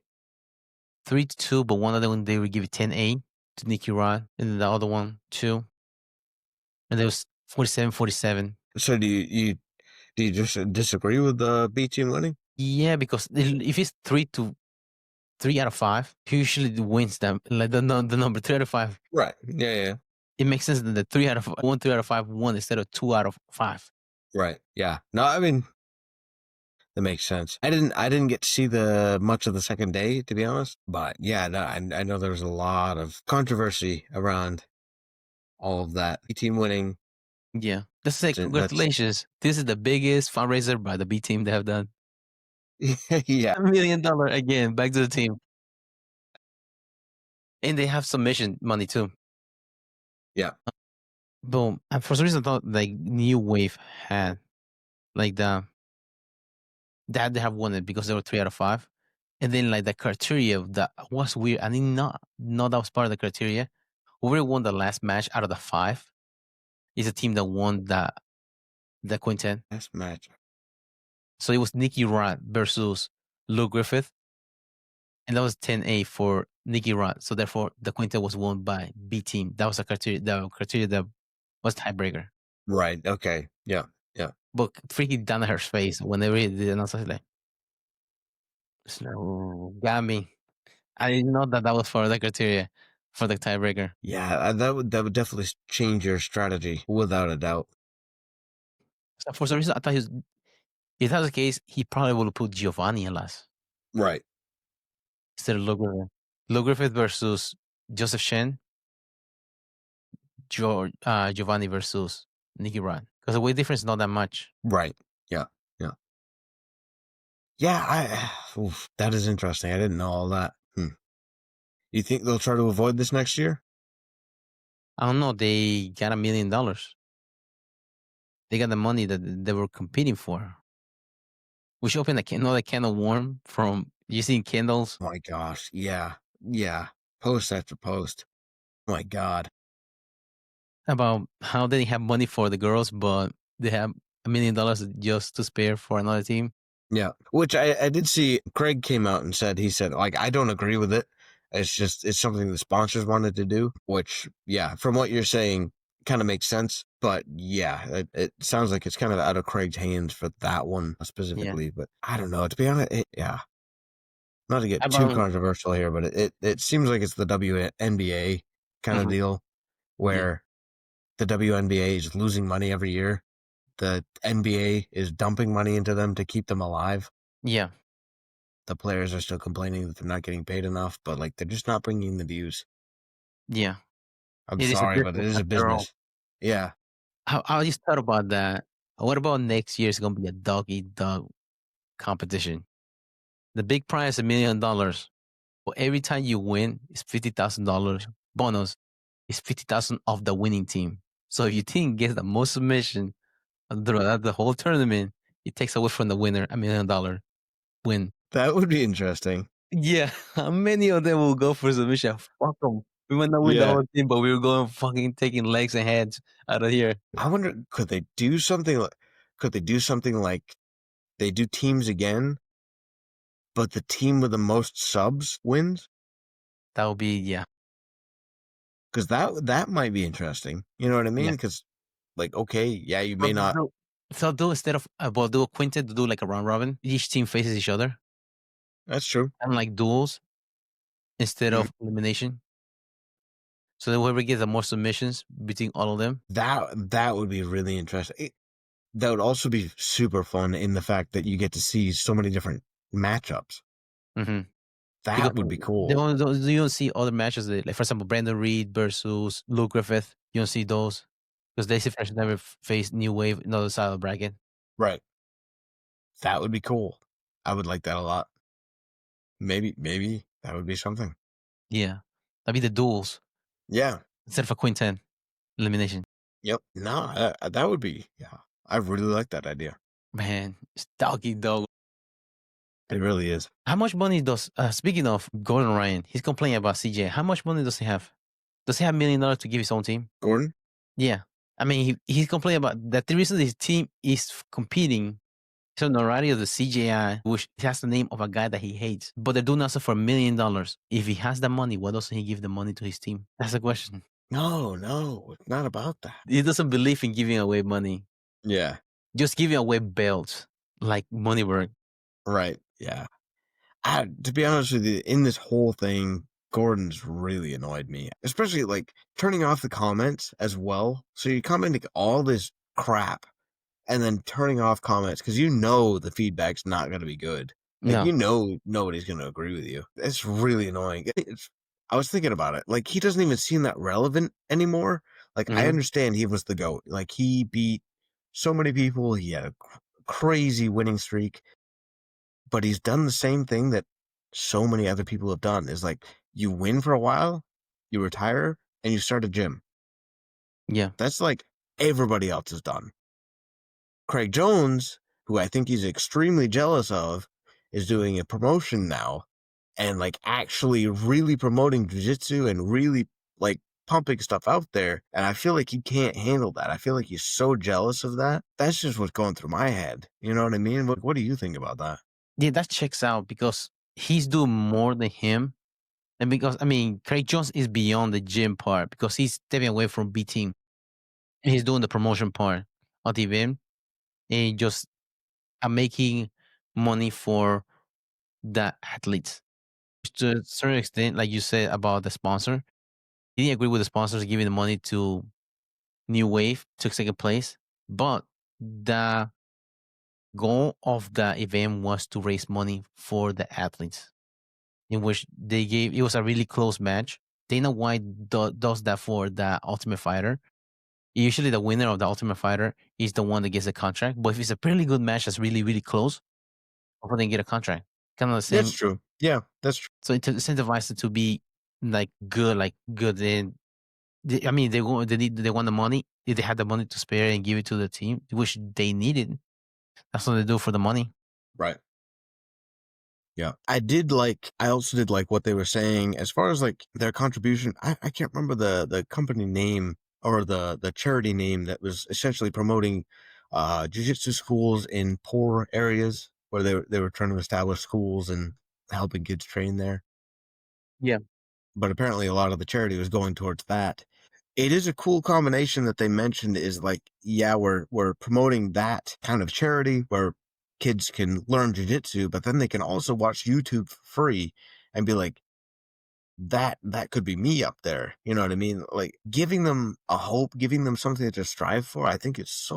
3-2, but one of them, they would give it 10-8 to Nicky Rod, and then the other one, 2. and it was 47-47. So do you just disagree with the B team winning? Yeah, because if it's 3 out of 5, he usually wins them. Like the number 3 out of 5. Right. Yeah. It makes sense that the 3 out of 3 out of 5 won instead of 2 out of 5. Right. Yeah. No, I mean that makes sense. I didn't get to see much of the second day, to be honest. But yeah, no, I know there was a lot of controversy around all of that. B team winning. Yeah. Let's say That's congratulations. This is the biggest fundraiser by the B team they have done. yeah. $1 million again back to the team. And they have submission money too. Yeah. Boom. And for some reason I thought like New Wave had like they have won it because they were 3 out of 5. And then like the criteria that was weird. I did not know that was part of the criteria. Whoever won the last match out of the 5 is a team that won the quintet. Last match. So it was Nicky Rod versus Lou Griffith. And that was 10-8 for Nicky Rod. So therefore the quintet was won by B team. That was the criteria that was tiebreaker. Right. Okay. Yeah. Yeah. But freaking Danaher's face whenever he did it, and I was like, "Oh, got me." I didn't know that was for the criteria for the tiebreaker. Yeah, that would definitely change your strategy without a doubt. So for some reason, I thought if that was the case, he probably would have put Giovanni in last Right. instead of Lou Griffith. Lou Griffith versus Joseph Shen, Giovanni versus Nicky Rod. Because the weight difference is not that much. Right. Yeah. Yeah. Yeah. That is interesting. I didn't know all that. You think they'll try to avoid this next year? I don't know. They got $1 million. They got the money that they were competing for. We should open another can of worm from using candles. Oh my gosh. Yeah. Yeah. Post after post. Oh my God. About how they didn't have money for the girls, but they have $1 million just to spare for another team. Yeah. Which I did see Craig came out and he said, like, I don't agree with it. It's something the sponsors wanted to do, which, yeah, from what you're saying, kind of makes sense. But yeah, it sounds like it's kind of out of Craig's hands for that one specifically. Yeah. But I don't know. To be honest, yeah. Not to get too controversial here, but it seems like it's the WNBA kind of deal where the WNBA is losing money every year. The NBA is dumping money into them to keep them alive. Yeah. The players are still complaining that they're not getting paid enough, but like they're just not bringing the views. Yeah. I'm sorry, but it is a business. Yeah. I just thought about that. What about next year? It's going to be a dog-eat-dog competition. The big prize is $1 million. But every time you win, it's $50,000 bonus. It's $50,000 of the winning team. So if your team gets the most submission throughout the whole tournament, it takes away from the winner $1 million win. That would be interesting. Yeah. How many of them will go for submission? Fuck them. We might not win the whole team, but we were going fucking taking legs and heads out of here. I wonder, could they do something like they do teams again, but the team with the most subs wins? That would be, yeah. Because that might be interesting. You know what I mean? Because, like, okay, yeah, you may not. So do instead of do a quintet, do like a round robin. Each team faces each other. That's true. And like duels instead of elimination. So then whoever gets the more submissions between all of them. That would be really interesting. That would also be super fun in the fact that you get to see so many different matchups. Mm-hmm. That would be cool. You don't see other matches, like for example, Brandon Reed versus Lou Griffith. You don't see those because they first never faced New Wave, another side of the bracket. Right. That would be cool. I would like that a lot. Maybe that would be something. Yeah, that'd be the duels. Yeah, instead of a quintet elimination. Yep. No, that would be. Yeah, I really like that idea. Man, it's doggy dog. It really is. How much money does, speaking of Gordon Ryan, he's complaining about CJ. How much money does he have? Does he have $1 million to give his own team? Gordon? Yeah. I mean, he's complaining about that the reason his team is competing is the notoriety of the CJI, which has the name of a guy that he hates. But they're doing also for $1 million. If he has the money, why doesn't he give the money to his team? That's the question. No, it's not about that. He doesn't believe in giving away money. Yeah, Just giving away belts like Moneyberg. right. Yeah. To be honest with you, in this whole thing, Gordon's really annoyed me, especially like turning off the comments as well. So you're commenting all this crap and then turning off comments because you know the feedback's not going to be good. Like, No. you know, nobody's going to agree with you. It's really annoying. I was thinking about it. Like, he doesn't even seem that relevant anymore. Like, I Mhm. understand he was the GOAT. Like, he beat so many people. He had a crazy winning streak, but he's done the same thing that so many other people have done is like, you win for a while, you retire, and you start a gym. Yeah. That's like everybody else has done. Craig Jones, who I think he's extremely jealous of, is doing a promotion now and like actually really promoting jiu-jitsu and really like pumping stuff out there. And I feel like he can't handle that. I feel like he's so jealous of that. That's just what's going through my head. You know what I mean? What do you think about that? Yeah, that checks out because he's doing more than him. And because, I mean, Craig Jones is beyond the gym part because he's stepping away from B team and he's doing the promotion part of the event and just making money for the athletes. To a certain extent, like you said about the sponsor, he didn't agree with the sponsors giving the money to New Wave, took second place. But the goal of the event was to raise money for the athletes, in which they gave it was a really close match. Dana White does that for the Ultimate Fighter. Usually, the winner of the Ultimate Fighter is the one that gets a contract. But if it's a pretty good match that's really, really close, of they get a contract. Kind of the That's same. true. Yeah, that's true. So it incentivizes it to be like good. And I mean, they want the money. If they had the money to spare and give it to the team, which they needed, that's what they do for the money. Right. Yeah. I also did like what they were saying as far as like their contribution. I can't remember the company name or the charity name that was essentially promoting jiu-jitsu schools in poor areas where they were trying to establish schools and helping kids train there. Yeah. But apparently a lot of the charity was going towards that. It is a cool combination that they mentioned is like, yeah, we're promoting that kind of charity where kids can learn jiu-jitsu, but then they can also watch YouTube for free and be like, that could be me up there. You know what I mean? Like giving them a hope, giving them something to strive for, I think it's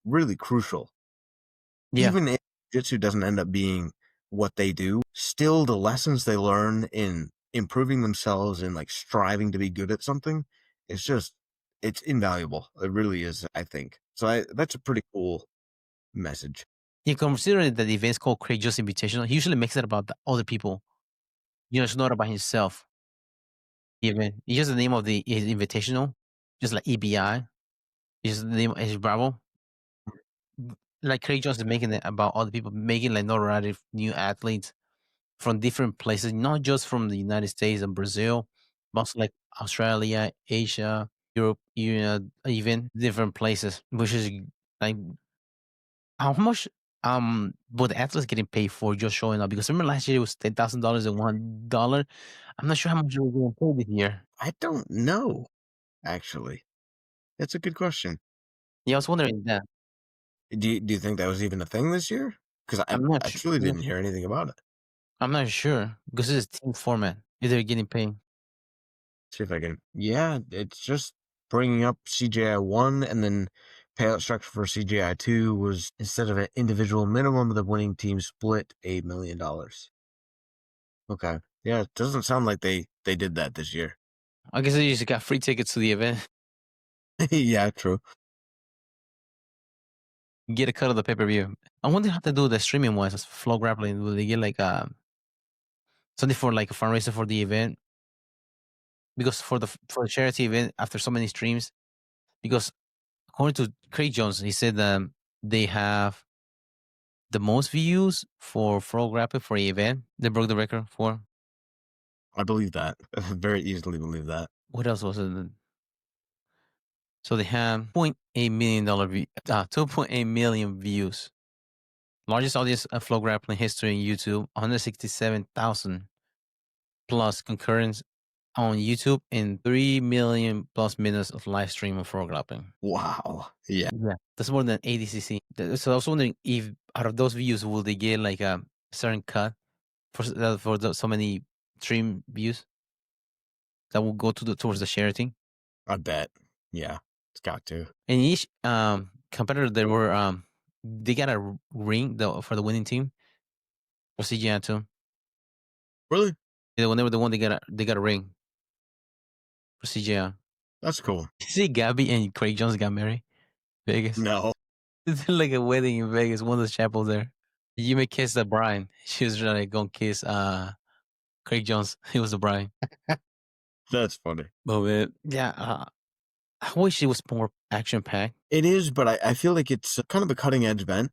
really crucial. Yeah. Even if jiu-jitsu doesn't end up being what they do, still the lessons they learn in improving themselves and like striving to be good at something, it's invaluable. It really is, I think. So that's a pretty cool message. Yeah, considering that the event's called Craig Just Invitational, he usually makes it about the other people. It's not about himself. Even it's just the name of the invitational, just like EBI. Is the name is Bravo. Like Craig Jones is making it about other people, making like notoriety new athletes from different places, not just from the United States and Brazil, but also like Australia, Asia, Europe, even different places, which is like how much were the athletes getting paid for just showing up? Because remember last year it was $10,000 and $1. I'm not sure how much they were getting paid this year. I don't know, actually. That's a good question. Yeah, I was wondering that. Do you think that was even a thing this year? Because I'm not I sure. truly didn't hear anything about it. I'm not sure because it's a team format. If they're getting paid. See if I can. Yeah, it's just bringing up CGI 1 and then payout structure for CGI 2 was instead of an individual minimum, the winning team split $1 million. Okay. Yeah, it doesn't sound like they did that this year. I guess they just got free tickets to the event. Yeah, true. Get a cut of the pay per view. I wonder how to do the streaming wise as Flow Grappling. Will they get like something for like a fundraiser for the event? Because for the charity event after so many streams, because according to Craig Jones, he said they have the most views for Flow Grappling for the event. They broke the record for I believe that. Very easily believe that. what else was it? So they have $2.8 million 2.8 million views. Largest audience of Flow Grappling history in YouTube, 167,000 plus concurrence on YouTube and 3 million plus minutes of live stream of frog lapping. Wow. Yeah. Yeah, that's more than 80cc. So I was wondering if out of those views, will they get like a certain cut for so many stream views that will go towards the share thing? I bet. Yeah. It's got to. And each competitor, there were they got a ring for the winning team for CGI too. Really? Yeah, when they were the one, they got a ring for CGI. That's cool. See, Gabby and Craig Jones got married Vegas. No. It's like a wedding in Vegas. One of the chapels there. You may kiss the bride. She was like gonna kiss Craig Jones. He was the bride. That's funny. But man, yeah, I wish it was more action packed. It is, but I feel like it's kind of a cutting edge event.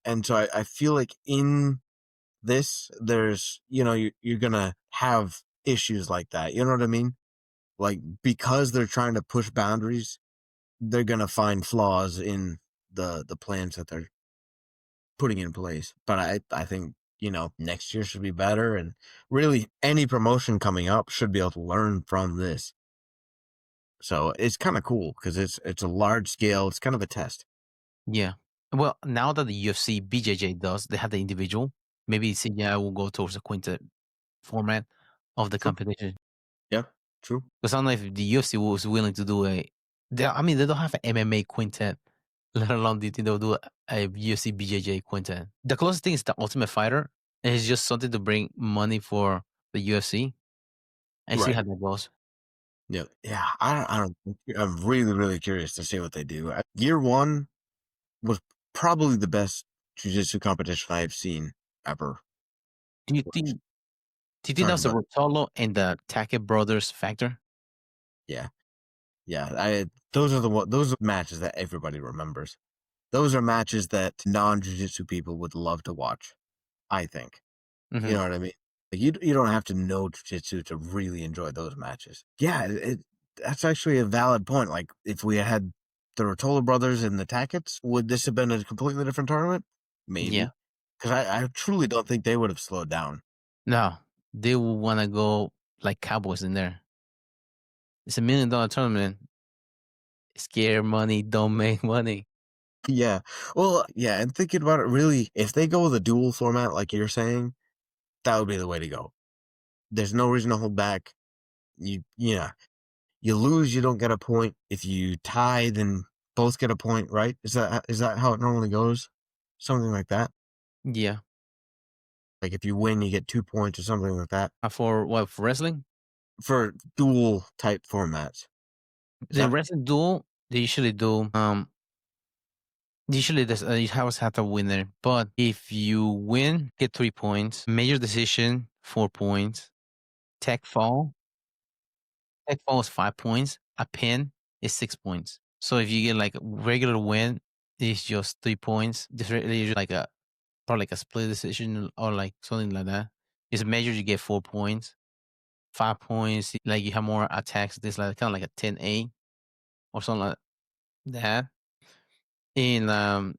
And so I feel like in this, there's, you're going to have issues like that. You know what I mean? Like, because they're trying to push boundaries, they're going to find flaws in the plans that they're putting in place. But I think, next year should be better. And really, any promotion coming up should be able to learn from this. So it's kind of cool because it's a large scale. It's kind of a test. Yeah. Well, now that the UFC BJJ does, they have the individual. Maybe CGI will go towards the quintet format of the True. competition. Yeah, true. Because I don't know if the UFC was willing to do they don't have an MMA quintet, let alone do you think they'll do a UFC BJJ quintet. The closest thing is the Ultimate Fighter, and it's just something to bring money for the UFC. I see Right. how that goes. Yeah, yeah. I don't. I'm really, really curious to see what they do. Year one was probably the best jiu-jitsu competition I've seen ever. Do you think? Watched. Do you think Sorry, that's the but Rotolo and the Tackett brothers factor? yeah, yeah. Those are matches that everybody remembers. Those are matches that non-jiu-jitsu people would love to watch. I think. You know what I mean? Like you don't have to know jiu-jitsu to really enjoy those matches. Yeah, that's actually a valid point. Like if we had the Rotolo brothers and the Tackets, would this have been a completely different tournament? Maybe. Yeah. Because I truly don't think they would have slowed down. No, they will want to go like Cowboys in there. It's $1 million tournament. Scare money, don't make money. Yeah. Well, yeah, and thinking about it, really, if they go with a dual format like you're saying, that would be the way to go. There's no reason to hold back. Yeah. You lose, you don't get a point. If you tie, then both get a point, right? Is that how it normally goes? Something like that. Yeah. Like if you win, you get 2 points or something like that. For what? For wrestling? For dual type formats. The wrestling duel, they usually do. Usually, you always have a winner. But if you win, get 3 points. Major decision, 4 points. Tech fall is 5 points. A pin is 6 points. So if you get like a regular win, it's just 3 points. Just like probably like a split decision or like something like that. It's major, you get 4 points. 5 points, like you have more attacks. This like kind of like a 10-8 or something like that. And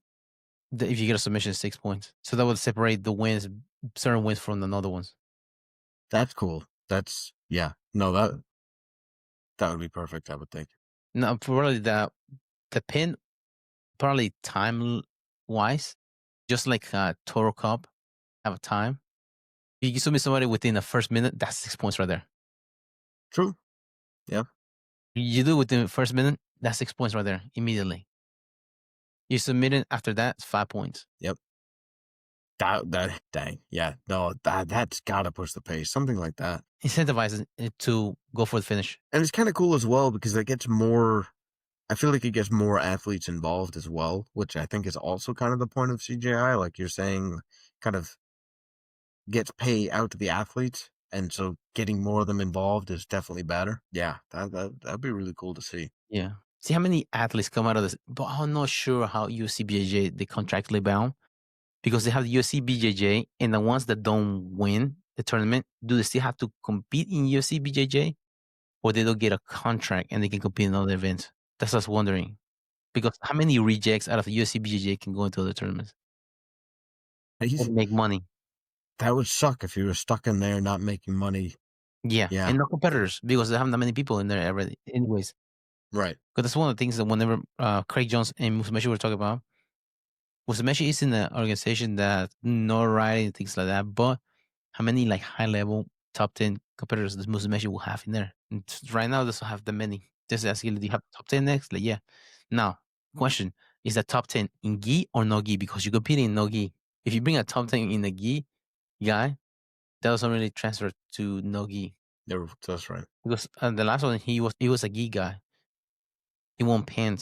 if you get a submission, 6 points. So that would separate the wins, certain wins from the other ones. That's cool. That's no, that would be perfect, I would think. No, probably the pin, probably time wise, just like Toro Cup have a time. If you submit somebody within the first minute, that's 6 points right there. True. Yeah. You do it within the first minute, that's 6 points right there immediately. You submit it after that, it's 5 points. Yep. That dang. Yeah. No, that's gotta push the pace. Something like that. Incentivizes it to go for the finish. And it's kind of cool as well because it gets more. I feel like it gets more athletes involved as well, which I think is also kind of the point of CGI. Like you're saying, kind of gets pay out to the athletes, and so getting more of them involved is definitely better. Yeah, that'd be really cool to see. Yeah. See how many athletes come out of this. But I'm not sure how UFC BJJ, they contractually bound. Because they have the UFC BJJ, and the ones that don't win the tournament, do they still have to compete in UFC BJJ? Or they don't get a contract and they can compete in other events? That's what I was wondering. Because how many rejects out of the UFC BJJ can go into other tournaments and make money? That would suck if you were stuck in there not making money. Yeah, Yeah. and no competitors because they have not many people in there already. Anyways, Right. because that's one of the things that whenever Craig Jones and Musumeci were talking about, Musumeci is in an organization that notoriety and things like that, but how many like high level top 10 competitors does Musumeci will have in there? And right now, doesn't have that many. Just asking, do you have top 10 next? Like, yeah. Now, question is that top 10 in gi or no gi? Because you're competing in no gi. If you bring a top 10 in a gi guy, that doesn't really transfer to no gi. That's right. Because the last one, he was a gi guy. He won Pan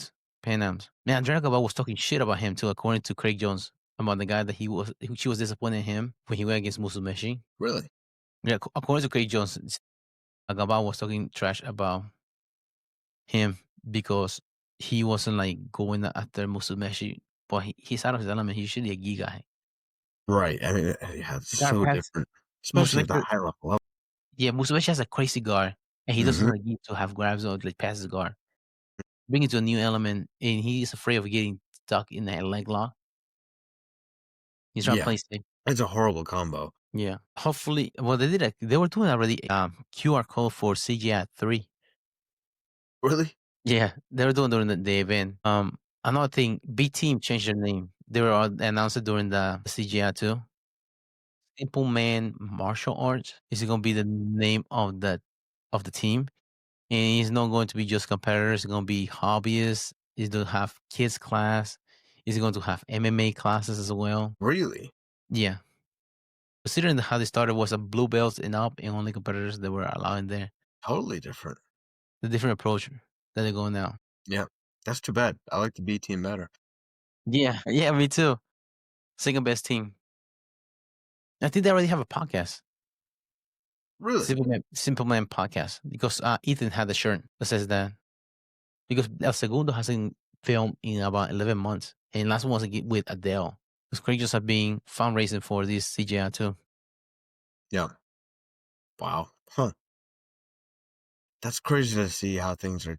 Ams. Man, Andrea Gabal was talking shit about him too, according to Craig Jones, about the guy that she was disappointed in him when he went against Musumeci. Really? Yeah, according to Craig Jones, Gabal was talking trash about him because he wasn't like going after Musumeci, but he's out of his element. He's usually a gi guy. Right. I mean, yeah, it's The guy so packs different, especially at Musumeci. that high level. Yeah, Musumeci has a crazy guard, and he doesn't Mm-hmm. like to have grabs or like pass his guard. Bring it to a new element, and he's afraid of getting stuck in that leg lock. He's trying to Yeah. play safe. It's a horrible combo. Yeah. Hopefully, well, they were doing already QR code for CGI 3. Really? Yeah, they were doing during the event. Another thing, B Team changed their name. They were announced it during the CGI too. Simple Man Martial Arts is going to be the name of the team, and it's not going to be just competitors. It's going to be hobbyists. It's going to have kids class. It's going to have MMA classes as well. Really? Yeah. Considering how they started was a blue belts and up, and only competitors that were allowed in there. Totally different. The different approach that they're going now. Yeah. That's too bad. I like the B team better. Yeah, yeah, me too. Second best team. I think they already have a podcast. Really? Simple Man podcast, because Ethan had the shirt that says that, because El Segundo hasn't filmed in about 11 months, and last one was with Adele. Because Craig just have been fundraising for this CGI too. Yeah. Wow. Huh. That's crazy to see how things are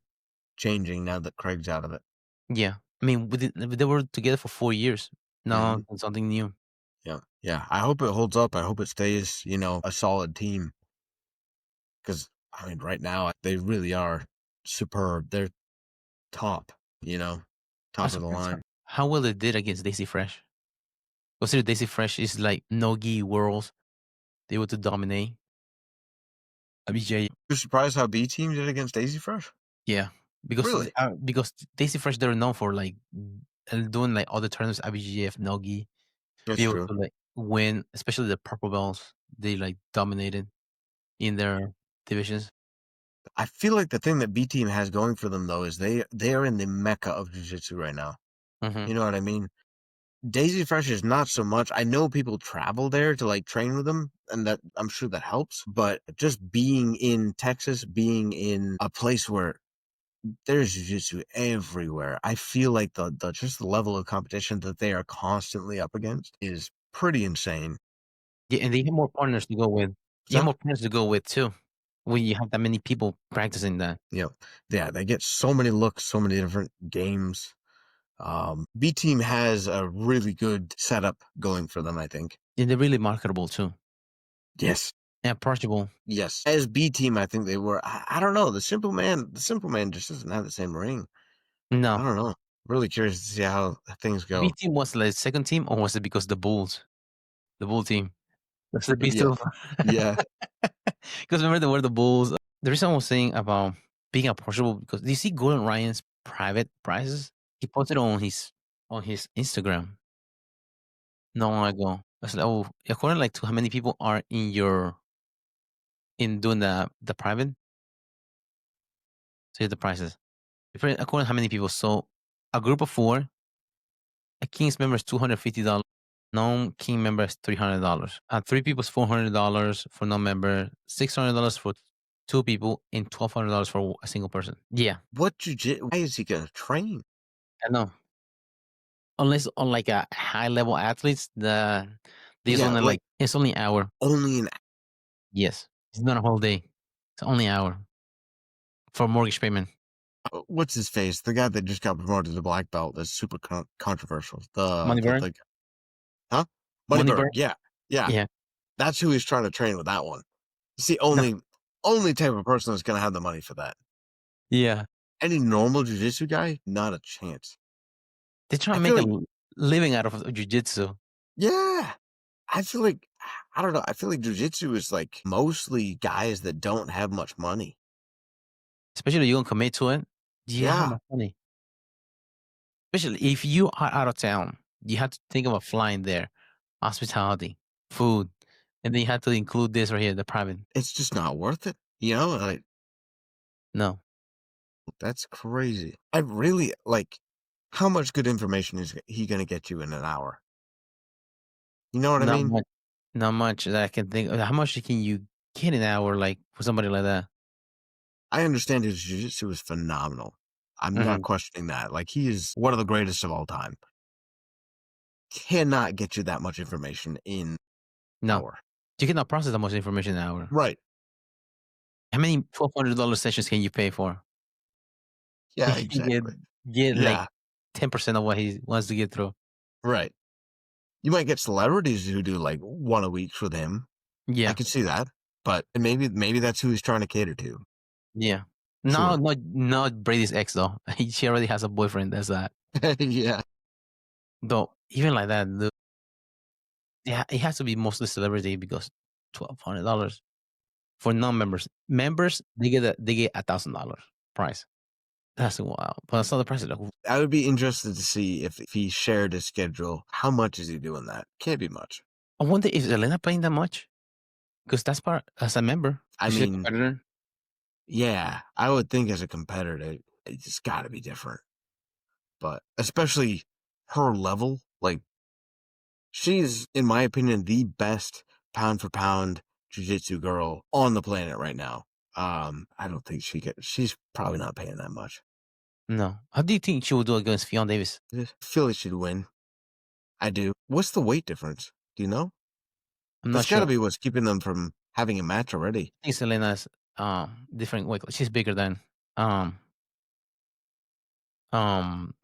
changing now that Craig's out of it. Yeah, I mean, they were together for 4 years. Now Mhm. something new. Yeah. Yeah. I hope it holds up. I hope it stays, a solid team. Because, I mean, right now, they really are superb. They're top, I'm top of the surprised line. how well they did against Daisy Fresh. Consider Daisy Fresh is like no-gi worlds. They were to dominate. BJ, You're surprised how B team did against Daisy Fresh? yeah, because Really? because Daisy Fresh, they're known for like doing like other tournaments, IBGF, Nogi, That's be able true. to like win, especially the purple belts. They like dominated in their divisions. I feel like the thing that B team has going for them though is they are in the mecca of jiu-jitsu right now. Hmm. You know what I mean? Daisy Fresh is not so much. I know people travel there to like train with them, and that I'm sure that helps. But just being in Texas, being in a place where there's jiu-jitsu everywhere, I feel like the just the level of competition that they are constantly up against is pretty insane. Yeah, and they have more partners to go with. You have So more partners to go with too. When you have that many people practicing that, yeah, they get so many looks, so many different games. B team has a really good setup going for them, I think. and they're really marketable too Yes. and approachable. Yes. As B team, I think they were. I don't know. The simple man just doesn't have the same ring. I No, don't know. Really curious to see how things B go. team was like second team, or was it because the Bull team? That's the beast Yeah. of. Yeah. Because remember they were the Bulls. The reason I was saying about being approachable, because do you see Gordon Ryan's private prizes? He posted on his Instagram not long ago. I was like, oh, according like to how many people are in doing the private, so here's the prices. According to how many people, so a group of 4, a King's member is $250. Non-King member is $300. 3 people is $400 for non-member, $600 for 2 people, and $1,200 for a single person. Yeah, What jiu-jitsu? Why is he gonna train? I know. Unless on like a high level athletes, there's Yeah, only like like it's only an hour. only an. Yes, it's not a whole day. It's only an hour for mortgage payment. What's his face? The guy that just got promoted to black belt. That's super controversial. Money burn, Huh? money burn. Moneyberg. Yeah, yeah. Yeah, That's who he's trying to train with that one. It's the no, only only type of person that's gonna have the money for that. Yeah. Any normal jujitsu guy, not a chance. They try I to feel make a like, living out of jujitsu, yeah, I feel like, I don't know. I feel like jujitsu is like mostly guys that don't have much money. especially you don't commit to it. You have Yeah, much money. Especially if you are out of town, you have to think about flying there, hospitality, food, and then you have to include this right here, the private. it's just not worth it. You know, like No, that's crazy. I really like how much good information is he gonna get you in an hour? You know what I not mean? much. Not much that I can think. How much can you get an hour, like for somebody like that? I understand his jiu-jitsu is phenomenal. I'm not Mhm. questioning that. Like he is one of the greatest of all time. Cannot get you that much information in an No, hour. you cannot process that much information in an hour. Right. How many $1,200 sessions can you pay for? Yeah, You can exactly. get like Yeah, 10% of what he wants to get through. right. You might get celebrities who do like one a week with him. I Yeah, can see that. But maybe that's who he's trying to cater to. yeah. No, Sure. not Brady's ex though. She already has a boyfriend. That's that. Yeah. Though even like that, yeah, it has to be mostly celebrity because $1,200 for non-members. Members they get $1,000 price. That's wild. But that's not the price. Like, I would be interested to see if he shared his schedule. How much is he doing that? Can't be much. I wonder if Elena paying that much because that's part as a member. I She's a mean, competitor. yeah, I would think as a competitor, it's got to be different. But especially her level, like she's, in my opinion, the best pound for pound jujitsu girl on the planet right now. I don't think she's probably not paying that much. No. How do you think she will do against Fionn Davis? I feel like she'd win. I do. What's the weight difference? Do you know? I'm not That's got to sure. be what's keeping them from having a match already. I think Selena's different weight. She's bigger than um um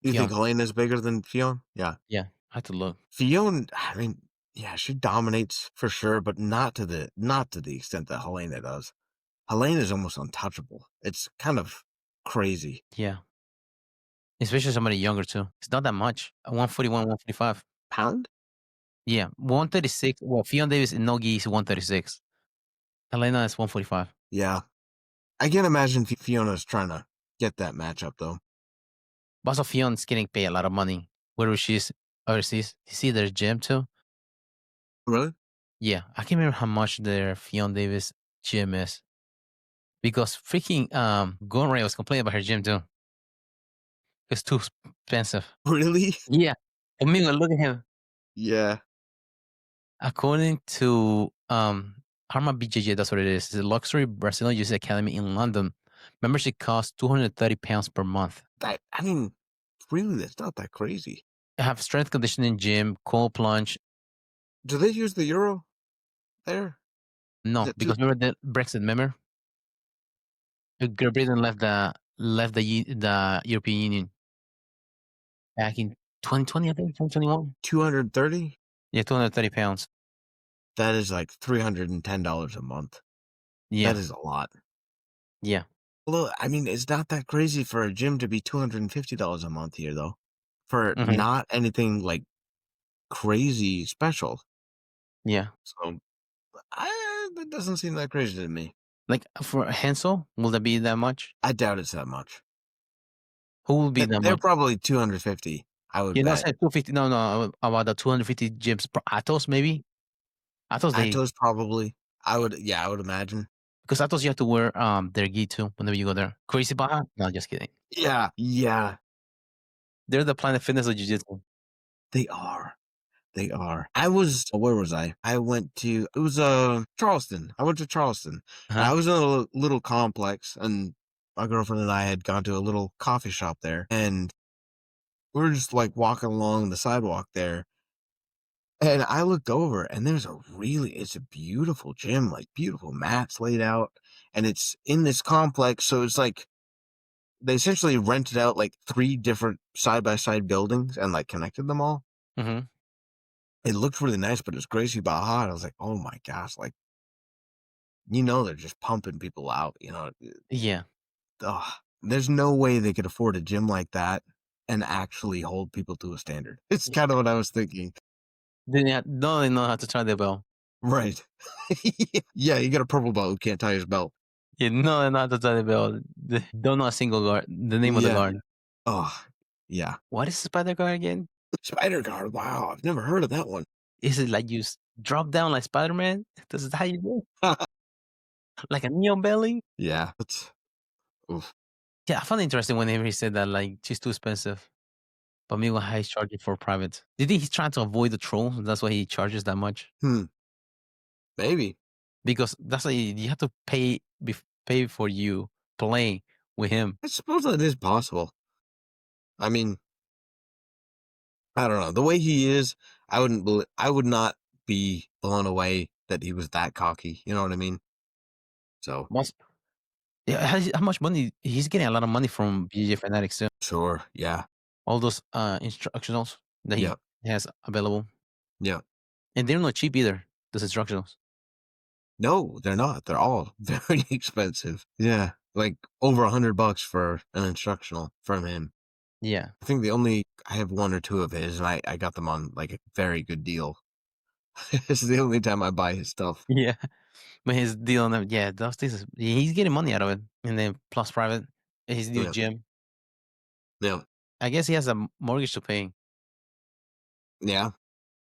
You think Fionn. Helena's bigger than Fionn? Yeah. Yeah, I had to look. Fionn, I mean, yeah, she dominates for sure, but not to the extent that Helena does. Helena is almost untouchable. It's kind of crazy. Yeah. Especially somebody younger too. It's not that much. 141, 145. Pound? Yeah. 136. Well, Fionn Davis in Nogi is 136. Helena is 145. Yeah. I can't imagine Fiona's trying to get that matchup though. But also Fionn's getting paid a lot of money. Whether she's overseas. You see their gym too? Really? Yeah. I can't remember how much their Fionn Davis gym is. Because freaking Gordon Ray was complaining about her gym too. It's too expensive. Really? Yeah. I mean, look at him. Yeah. According to Harma BJJ, that's what it is. It's a luxury Brazilian Jiu-Jitsu academy in London. Membership costs £230 per month. I mean, really, that's not that crazy. They have strength conditioning gym, cold plunge. Do they use the euro there? Is No, it because remember the Brexit, remember? Great Britain left the European Union back in 2020, I think, 2021. 230? Yeah, £230. That is like $310 a month. That Yeah, is a lot. yeah. Well, I mean, it's not that crazy for a gym to be $250 a month here, though, for Hmm. not anything like crazy special. Yeah. So that doesn't seem that crazy to me. Like for Hansel, will that be that much? I doubt it's that much. Who will be that They're much? probably 250, I would You know, bet. say 250. No, about the 250 gyms. Atos, maybe? Atos, they, Atos probably. I would imagine. because Atos, you have to wear their gi too whenever you go there. Crazy Baja? No, just kidding. Yeah, yeah, They're the Planet Fitness of Jiu Jitsu. they are. They are. Where was I? I went to, it was, Charleston. I went to Charleston. And I Uh-huh. was in a little complex, and my girlfriend and I had gone to a little coffee shop there, and we were just like walking along the sidewalk there. And I looked over, and it's a beautiful gym, like beautiful mats laid out. And it's in this complex. So it's like they essentially rented out like three different side by side buildings and like connected them all. Hmm. It looked really nice, but it was Gracie Baja. And I was like, oh my gosh, like you know they're just pumping people out. Yeah. Ugh, there's no way they could afford a gym like that and actually hold people to a standard. It's kind of what I was thinking. Don't they know how to tie their belt? Right. Yeah, you got a purple belt who can't tie his belt. Yeah, no, they know how to tie their belt. They don't know a single guard. The name of the Yeah. guard. Oh, yeah. What is Spider Guard again? Spider guard. Wow, I've never heard of that one. Is it like you drop down like Spider Man? This is how you do it? Like a neo belly? Yeah. It's, oof. Yeah, I found it interesting whenever he said that like she's too expensive. But meanwhile, he's charging for private. Do you think he's trying to avoid the trolls? That's why he charges that much? Hmm. Maybe. Because that's why you have to pay for you playing with him. I suppose that is possible. I mean, I don't know. The way he is, I would not be blown away that he was that cocky. You know what I mean? So, Once, yeah, how much money? He's getting a lot of money from BJ Fanatics too. sure. Yeah. All those instructionals that he Yeah. has available. Yeah. And they're not cheap either, those instructionals. No, they're not. They're all very expensive. Yeah. Like over $100 for an instructional from him. Yeah. I think I have one or two of his and I got them on like a very good deal. This is the only time I buy his stuff. Yeah. But his deal on them, yeah, those things, he's getting money out of it. And then plus private, his new Yeah. gym. Yeah. I guess he has a mortgage to pay. Yeah.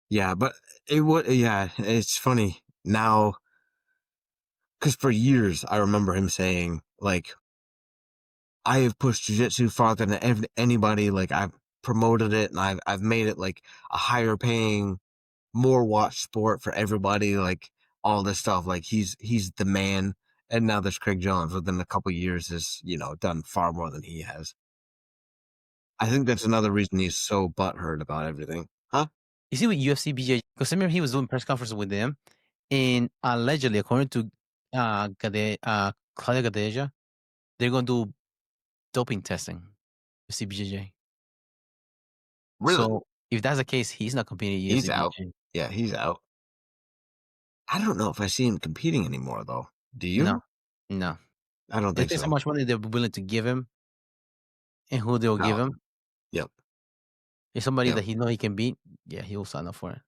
Yeah. But yeah, it's funny now because for years I remember him saying, like, I have pushed jiu-jitsu farther than anybody. Like, I've promoted it and I've made it like a higher paying, more watched sport for everybody. Like, all this stuff. Like, he's the man. And now there's Craig Jones within a couple years has, done far more than he has. I think that's another reason he's so butthurt about everything. Huh? You see with UFC BJ, because I remember he was doing press conferences with them, and allegedly, according to Claudia Gadeja, they're gonna do doping testing with CBJJ. Really? So if that's the case, he's not competing at He's UFC out. BJJ. Yeah, he's out. I don't know if I see him competing anymore, though. Do No, you? no. I don't It think depends how so. much money they're willing to give him and who they'll give No. him. Yep. If somebody Yep. that he know he can beat, yeah, he'll sign up for it.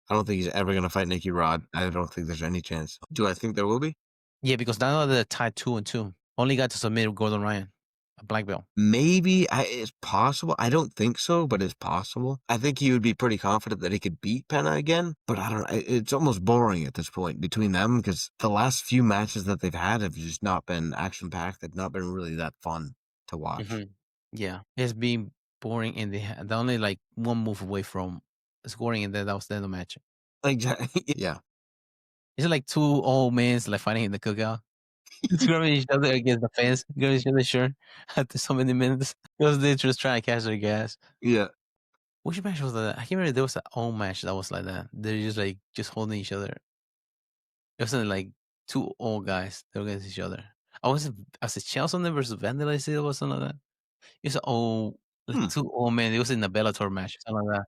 I don't think he's ever going to fight Nicky Rod. I don't think there's any chance. Do I think there will be? Yeah, because now they're tied 2-2. Only got to submit Gordon Ryan, a black belt. Maybe. It's possible. I don't think so, but it's possible. I think he would be pretty confident that he could beat Penna again, but I don't know. It's almost boring at this point between them because the last few matches that they've had have just not been action-packed. They've not been really that fun to watch. Mm-hmm. Yeah, it's been boring, and they're only like one move away from scoring, and then that was the end of the match. Exactly. Yeah. Is it like two old men like fighting in the cookout? Scrumming each other against the fence, grabbing each other's shirt after so many minutes because they're just trying to catch their gas. Yeah. Which match was that? I can't remember. There was an old match that was like that. They're just like just holding each other. It wasn't like two old guys. They were against each other. I was it Chelsea versus Vandalism or something like that. It's an old like Hmm. two old men. It was in a Bellator match, something like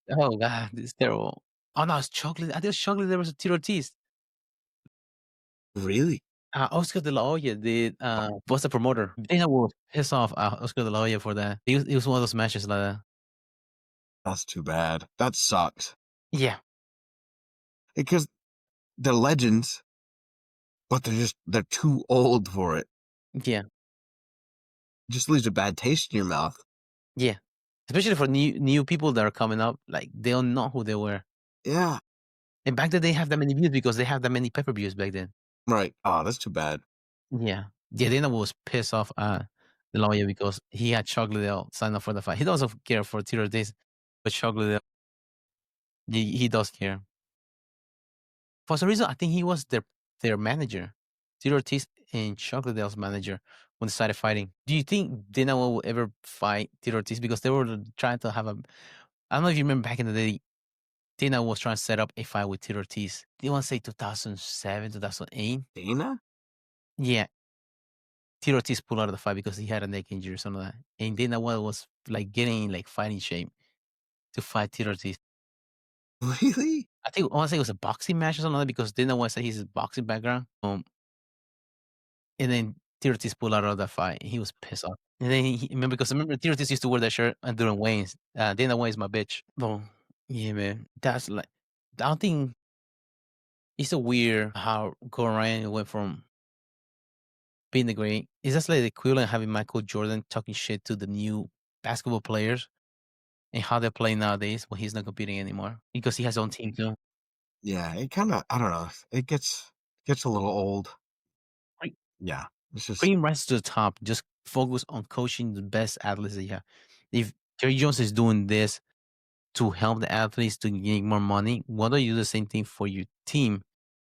that. Oh god, it's terrible. Oh no, it's chocolate. I think it was chocolate. There was a Tito Ortiz. Really? Oscar de la Hoya did was the promoter. Dana was pissed off Oscar de la Hoya for that. It was one of those matches like that. That's too bad. That sucks. Yeah. Because they're legends, but they're too old for it. Yeah. It just leaves a bad taste in your mouth. Yeah. Especially for new people that are coming up, like they don't know who they were. Yeah. And back then they have that many views because they have that many pay-per-views back then. Right. Oh, that's too bad. Yeah. Yeah, Dana was pissed off at the lawyer because he had Chocolate sign up for the fight. He doesn't care for Tito Ortiz, but Chocolate he does care. For some reason, I think he was their manager. Tito Ortiz and Chocolate's manager when they started fighting. Do you think Dana will ever fight Tito Ortiz? Because they were trying to have a I don't know if you remember back in the day, Dana was trying to set up a fight with Tito Ortiz. Do you want to say 2007, 2008? Dana? Yeah. Tito Ortiz pulled out of the fight because he had a neck injury or something like that. And Dana White was like getting in like fighting shape to fight Tito Ortiz. Really? I wanna say it was a boxing match or something like that because Dana White said he's his boxing background. And then Tirtis pulled out of that fight. He was pissed off. And then because I remember Tirtis used to wear that shirt during weigh-ins. Dana White's my bitch. Well, yeah, man. That's like I don't think it's so weird how Gordon Ryan went from being the great. It's just like the equivalent of having Michael Jordan talking shit to the new basketball players and how they're playing nowadays when he's not competing anymore because he has his own team too. Yeah, it kinda I don't know. It gets a little old. Like, Yeah. It's just bring him right to the top. Just focus on coaching the best athletes that you have. If Jerry Jones is doing this to help the athletes to get more money, why don't you do the same thing for your team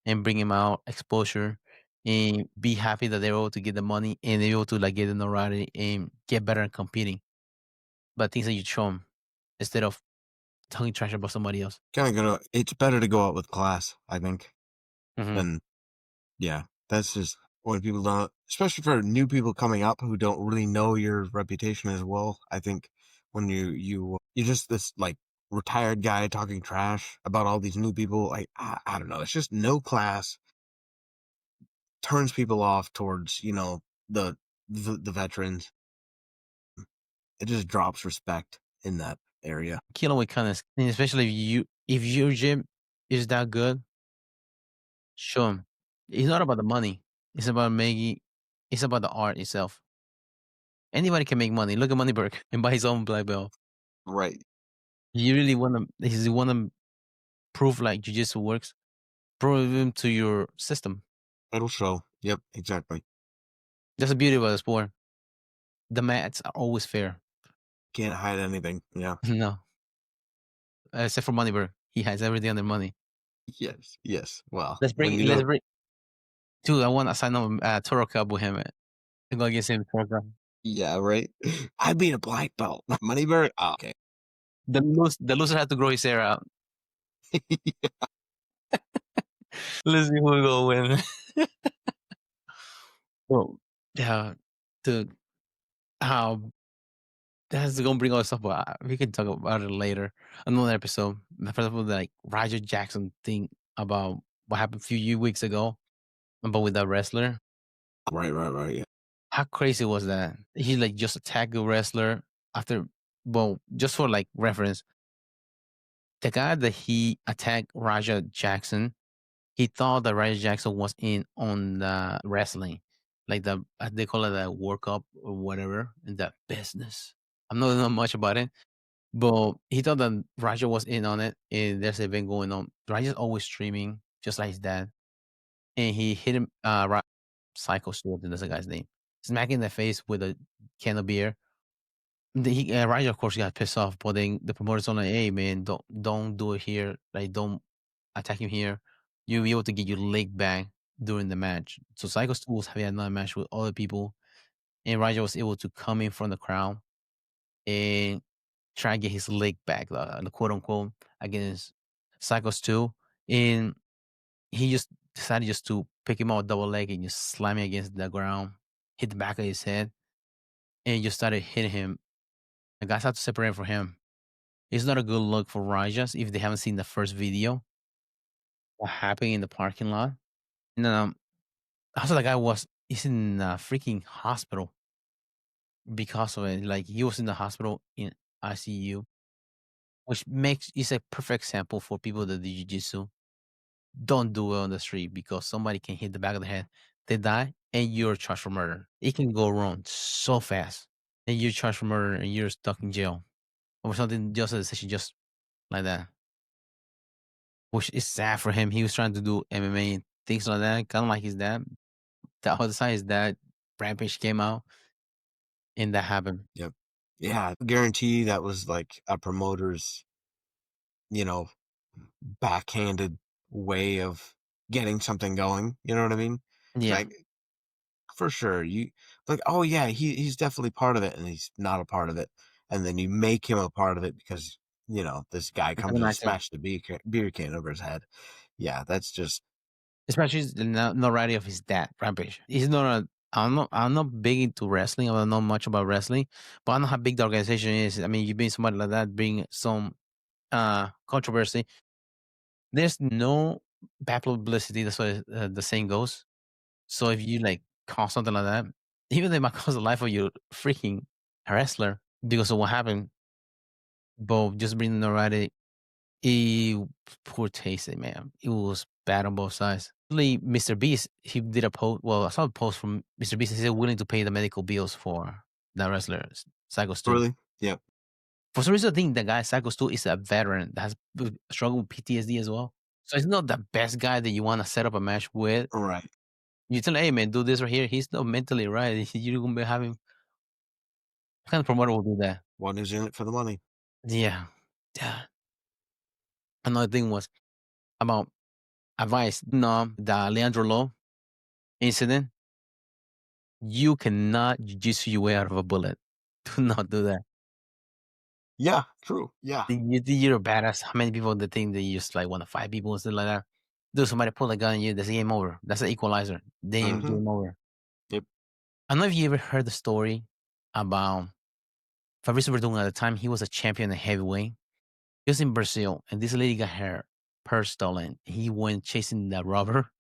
and bring them out exposure and be happy that they're able to get the money and they're able to like get the notoriety and get better at competing. But things that you show them instead of talking trash about somebody else. kinda gonna it's better to go out with class, I think, Mhm. than yeah. That's just when people don't especially for new people coming up who don't really know your reputation as well. I think when you're just this like retired guy talking trash about all these new people, like I don't know, it's just no class, turns people off towards, the the veterans. It just drops respect in that area. Killing with kindness, and especially if your gym is that good, show them. It's not about the money. It's about making. It's about the art itself. Anybody can make money. Look at Moneyberg and buy his own black belt. Right. You really want to? You want to prove like jiu-jitsu works? Prove them to your system. It'll show. Yep, exactly. That's the beauty about the sport. The mats are always fair. Can't hide anything. Yeah. No, except for Moneyberg. He has everything under money. Yes. Yes. Well, Let's when bring. you Let's don't. bring. Dude, I want to sign up Toro Cup with him. And go against him. Toro Cup. Yeah. Right. I beat a black belt. Moneybird. Oh, okay. The loser had to grow his hair out. Let's see who will win. Well, yeah, dude, how that's gonna bring all this stuff, but we can talk about it later. Another episode. For example, like Roger Jackson thing about what happened a few weeks ago, about with that wrestler. Right. Right. Right. Yeah. How crazy was that? He like just attacked a wrestler after. Well, just for like reference, the guy that he attacked, Raja Jackson, he thought that Raja Jackson was in on the wrestling, like they call it a workup or whatever in that business. I'm not know much about it, but he thought that Raja was in on it, and there's an event going on. Raja's always streaming, just like his dad, and he hit him. Psycho Sword, that's the guy's name. Smacking in the face with a can of beer. Raja, of course, got pissed off, but then the promoter's on like, "Hey, man, don't do it here. Like, don't attack him here. You'll be able to get your leg back during the match." So Psycho Stu was having another match with other people, and Raja was able to come in from the crowd and try and get his leg back, the quote unquote, against Psycho Stu. And he just decided just to pick him out double leg and just slam him against the ground, hit the back of his head, and just started hitting him. The guys had to separate from him. It's not a good look for Rajas if they haven't seen the first video. What happened in the parking lot? And also the guy he's in a freaking hospital because of it. Like he was in the hospital in ICU, which makes it's a perfect example for people that do jiu-jitsu. Don't do it on the street because somebody can hit the back of the head, they die, and you're charged for murder. It can go wrong so fast, and you're charged for murder, and you're stuck in jail or something. Just a decision, just like that, which is sad for him. He was trying to do MMA and things like that, kind of like his dad. The other side is that Rampage came out and that happened. Yep. Yeah. Guarantee that was like a promoter's, you know, backhanded way of getting something going. You know what I mean? Yeah, Like for sure, you like, oh yeah, he's definitely part of it, and he's not a part of it, and then you make him a part of it because this guy it's comes an and actor, smashed the beer can over his head. Yeah, that's just especially the notoriety of his dad, Rampage. He's not a. I'm not big into wrestling. I don't know much about wrestling, but I know how big the organization is. I mean, you being somebody like that, bring some controversy. There's no bad publicity. That's what the saying goes. So if you like cause something like that, even they might cause the life of your freaking wrestler because of what happened, but just bringing notoriety, it poor taste, man. It was bad on both sides. Actually, Mr. Beast, he did a post. Well, I saw a post from Mr. Beast. He said willing to pay the medical bills for that wrestler, Psycho Stu. Really? Yep. For some reason, I think the guy Psycho Stu is a veteran that has struggled with PTSD as well. So he's not the best guy that you want to set up a match with. Right. You tell him, hey man, do this right here. He's not mentally right. You're gonna be having what kind of promoter will do that? One who's in it for the money. Yeah. Yeah. Another thing was about advice. No, the Leandro Low incident. You cannot jiu-jitsu your way out of a bullet. Do not do that. Yeah, true. Yeah. You're a badass. How many people that think that you just like want to fight people and stuff like that? Dude, somebody pull a gun on you, that's game over. That's an equalizer. Game over. Yep. I don't know if you ever heard the story about Fabrizio Verdun at the time. He was a champion in heavyweight. He was in Brazil, and this lady got her purse stolen. He went chasing the robber,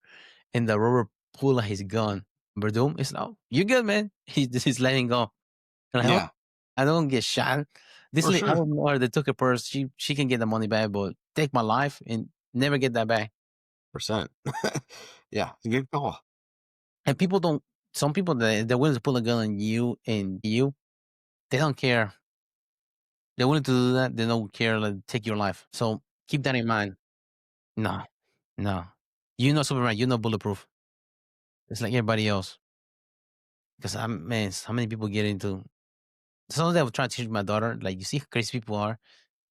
and the robber pulled out his gun. Verdun is like, oh, you good, man. He's letting go. Can I help? Yeah, I don't get shot. This for lady, I sure. don't know her. They took her purse. She can get the money back, but take my life and never get that back. Percent. Yeah, it's a good call. And people don't. Some people they're willing to pull a gun on you and you, they don't care. They're willing to do that. They don't care. Like, take your life. So keep that in mind. No, no. You're not Superman. You're not bulletproof. It's like everybody else. Because man, how many people get into? Sometimes I would try to teach my daughter, like, you see how crazy people are.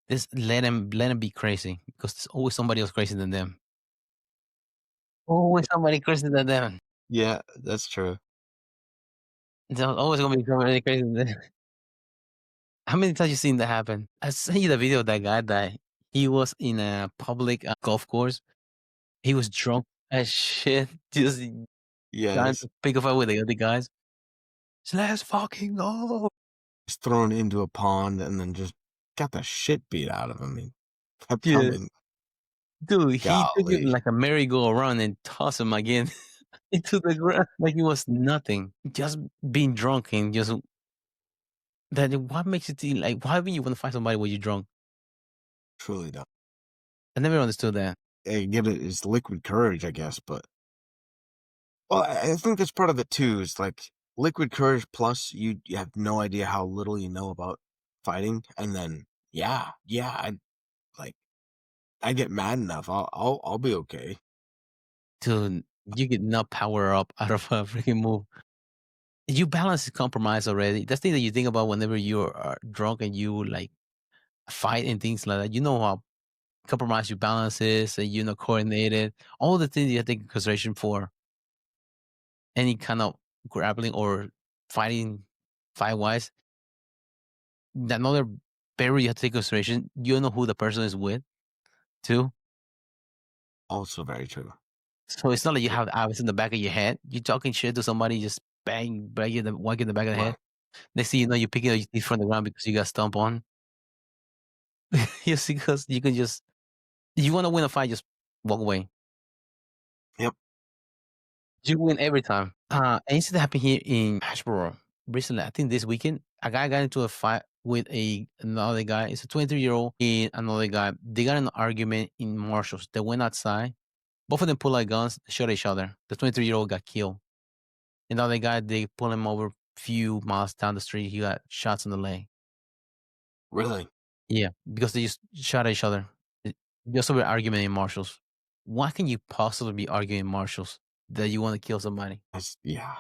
Just let them be crazy because there's always somebody else crazier than them. Always somebody crazier than them. Yeah, that's true. There's always gonna be somebody crazier than them. How many times you seen that happen? I sent you the video of that guy that he was in a public golf course. He was drunk as shit, just trying Yes. to pick a fight with the other guys. So let's fucking go. He's thrown into a pond and then just got the shit beat out of him. He kept Yeah. coming. Dude, he took it Golly. like a merry-go-round and tossed him again into the ground like it was nothing. Just being drunk and just that. What makes it like? Why would you want to fight somebody when you're drunk? Truly don't. I never understood that. I get it. It's liquid courage, I guess, but well, I think that's part of it too. Is like liquid courage plus you have no idea how little you know about fighting, and then yeah, I like I get mad enough. I'll be okay. Dude, you get not power up out of a freaking move. You balance the compromise already. That's the thing that you think about whenever you are drunk and you like fight and things like that. You know how compromise your balances and you know coordinated. All the things you have to take into consideration for any kind of grappling or fighting fight wise. Another barrier you have to take into consideration. You know who the person is with too. Also very true. So it's not like you have the eyes in the back of your head. You talking shit to somebody, just bang you the whack in the back of the head. Right. Next thing you know, you pick it up your teeth from the ground because you got stomped on. Yes, because you can just you want to win a fight, just walk away. Yep. You win every time. An incident happened here in Ashboro recently. I think this weekend, a guy got into a fight with another guy. It's a 23-year-old and another guy. They got in an argument in Marshalls. They went outside. Both of them pulled out guns, shot each other. The 23-year-old got killed. Another guy, they pulled him over a few miles down the street. He got shots in the leg. Really? Yeah, because they just shot at each other. Just over argument in Marshalls. Why can you possibly be arguing in Marshalls that you want to kill somebody? Yeah.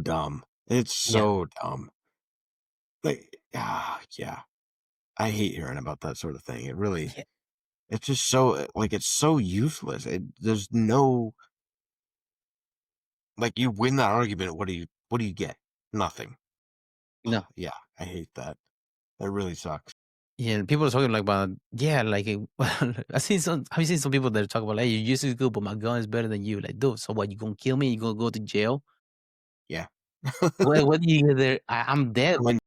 Dumb. It's so dumb. Like, yeah. I hate hearing about that sort of thing. It really, Yeah. it's just so, like, it's so useless. There's no, like, you win that argument. What do you get? Nothing. No. Yeah. I hate that. That really sucks. Yeah, and people are talking like about like I've seen some people that talk about, hey, you used to good, but my gun is better than you. Like, dude, so what? You gonna kill me? You gonna go to jail? Yeah. What do you get there? I'm dead. When-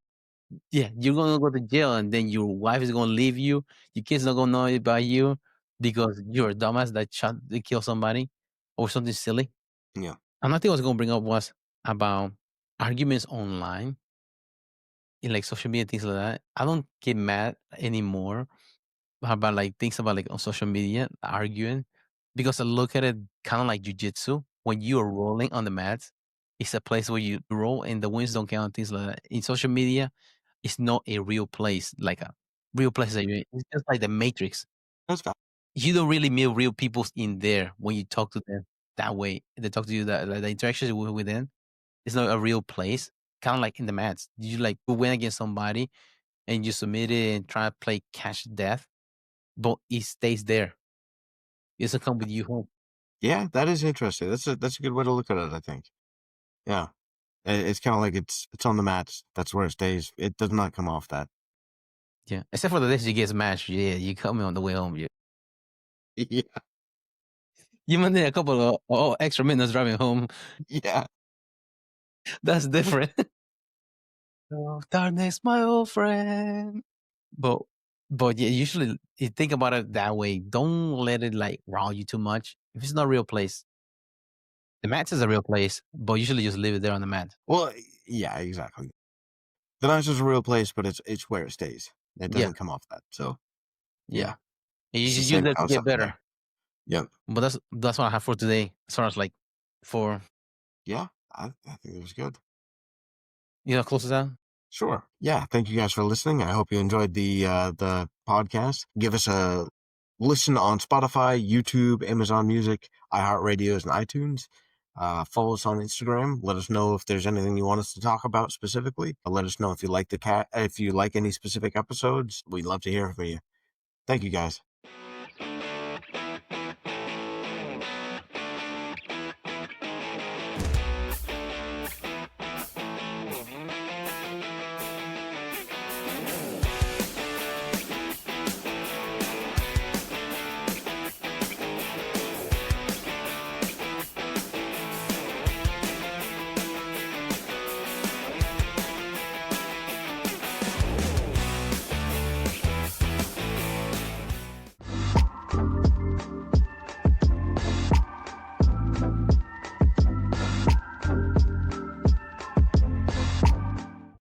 Yeah, you're gonna go to jail, and then your wife is gonna leave you. Your kids not gonna know about you. because you're a dumbass that they kill somebody or something silly. Yeah. Another thing I was gonna bring up was about arguments online in like social media, things like that. I don't get mad anymore about like things about like on social media arguing because I look at it kind of like jujitsu. When you are rolling on the mats, it's a place where you roll and the wins don't count, things like that. In social media, it's not a real place, like a real place that you it's just like the Matrix. That's valid. You don't really meet real people in there when you talk to them that way. They talk to you that like the interactions with them. It's not a real place. Kind of like in the mats. You like win against somebody and you submit it and try to play catch death, but it stays there. It doesn't come with you home. Yeah, that is interesting. That's a good way to look at it, I think. Yeah. It's kind of like it's on the mats. That's where it stays. It does not come off that. Yeah. Except for the days you get smashed. Yeah, you coming on the way home. Yeah. You might need a couple of extra minutes driving home. Yeah. That's different. Oh, darkness, my old friend. But yeah, usually you think about it that way. Don't let it like wow you too much. If it's not a real place, the mat is a real place, but usually just leave it there on the mat. Well, yeah, exactly. The match is a real place, but it's where it stays. It Yeah, doesn't come off that. So yeah. And you it's the should use same that to get concept better. there. Yep. But that's what I have for today. As far as like for Yeah, I think it was good. close it out. Sure. Yeah. Thank you guys for listening. I hope you enjoyed the podcast. Give us a listen on Spotify, YouTube, Amazon Music, iHeartRadios, and iTunes. Follow us on Instagram. Let us know if there's anything you want us to talk about specifically. Let us know if you like if you like any specific episodes. We'd love to hear from you. Thank you guys.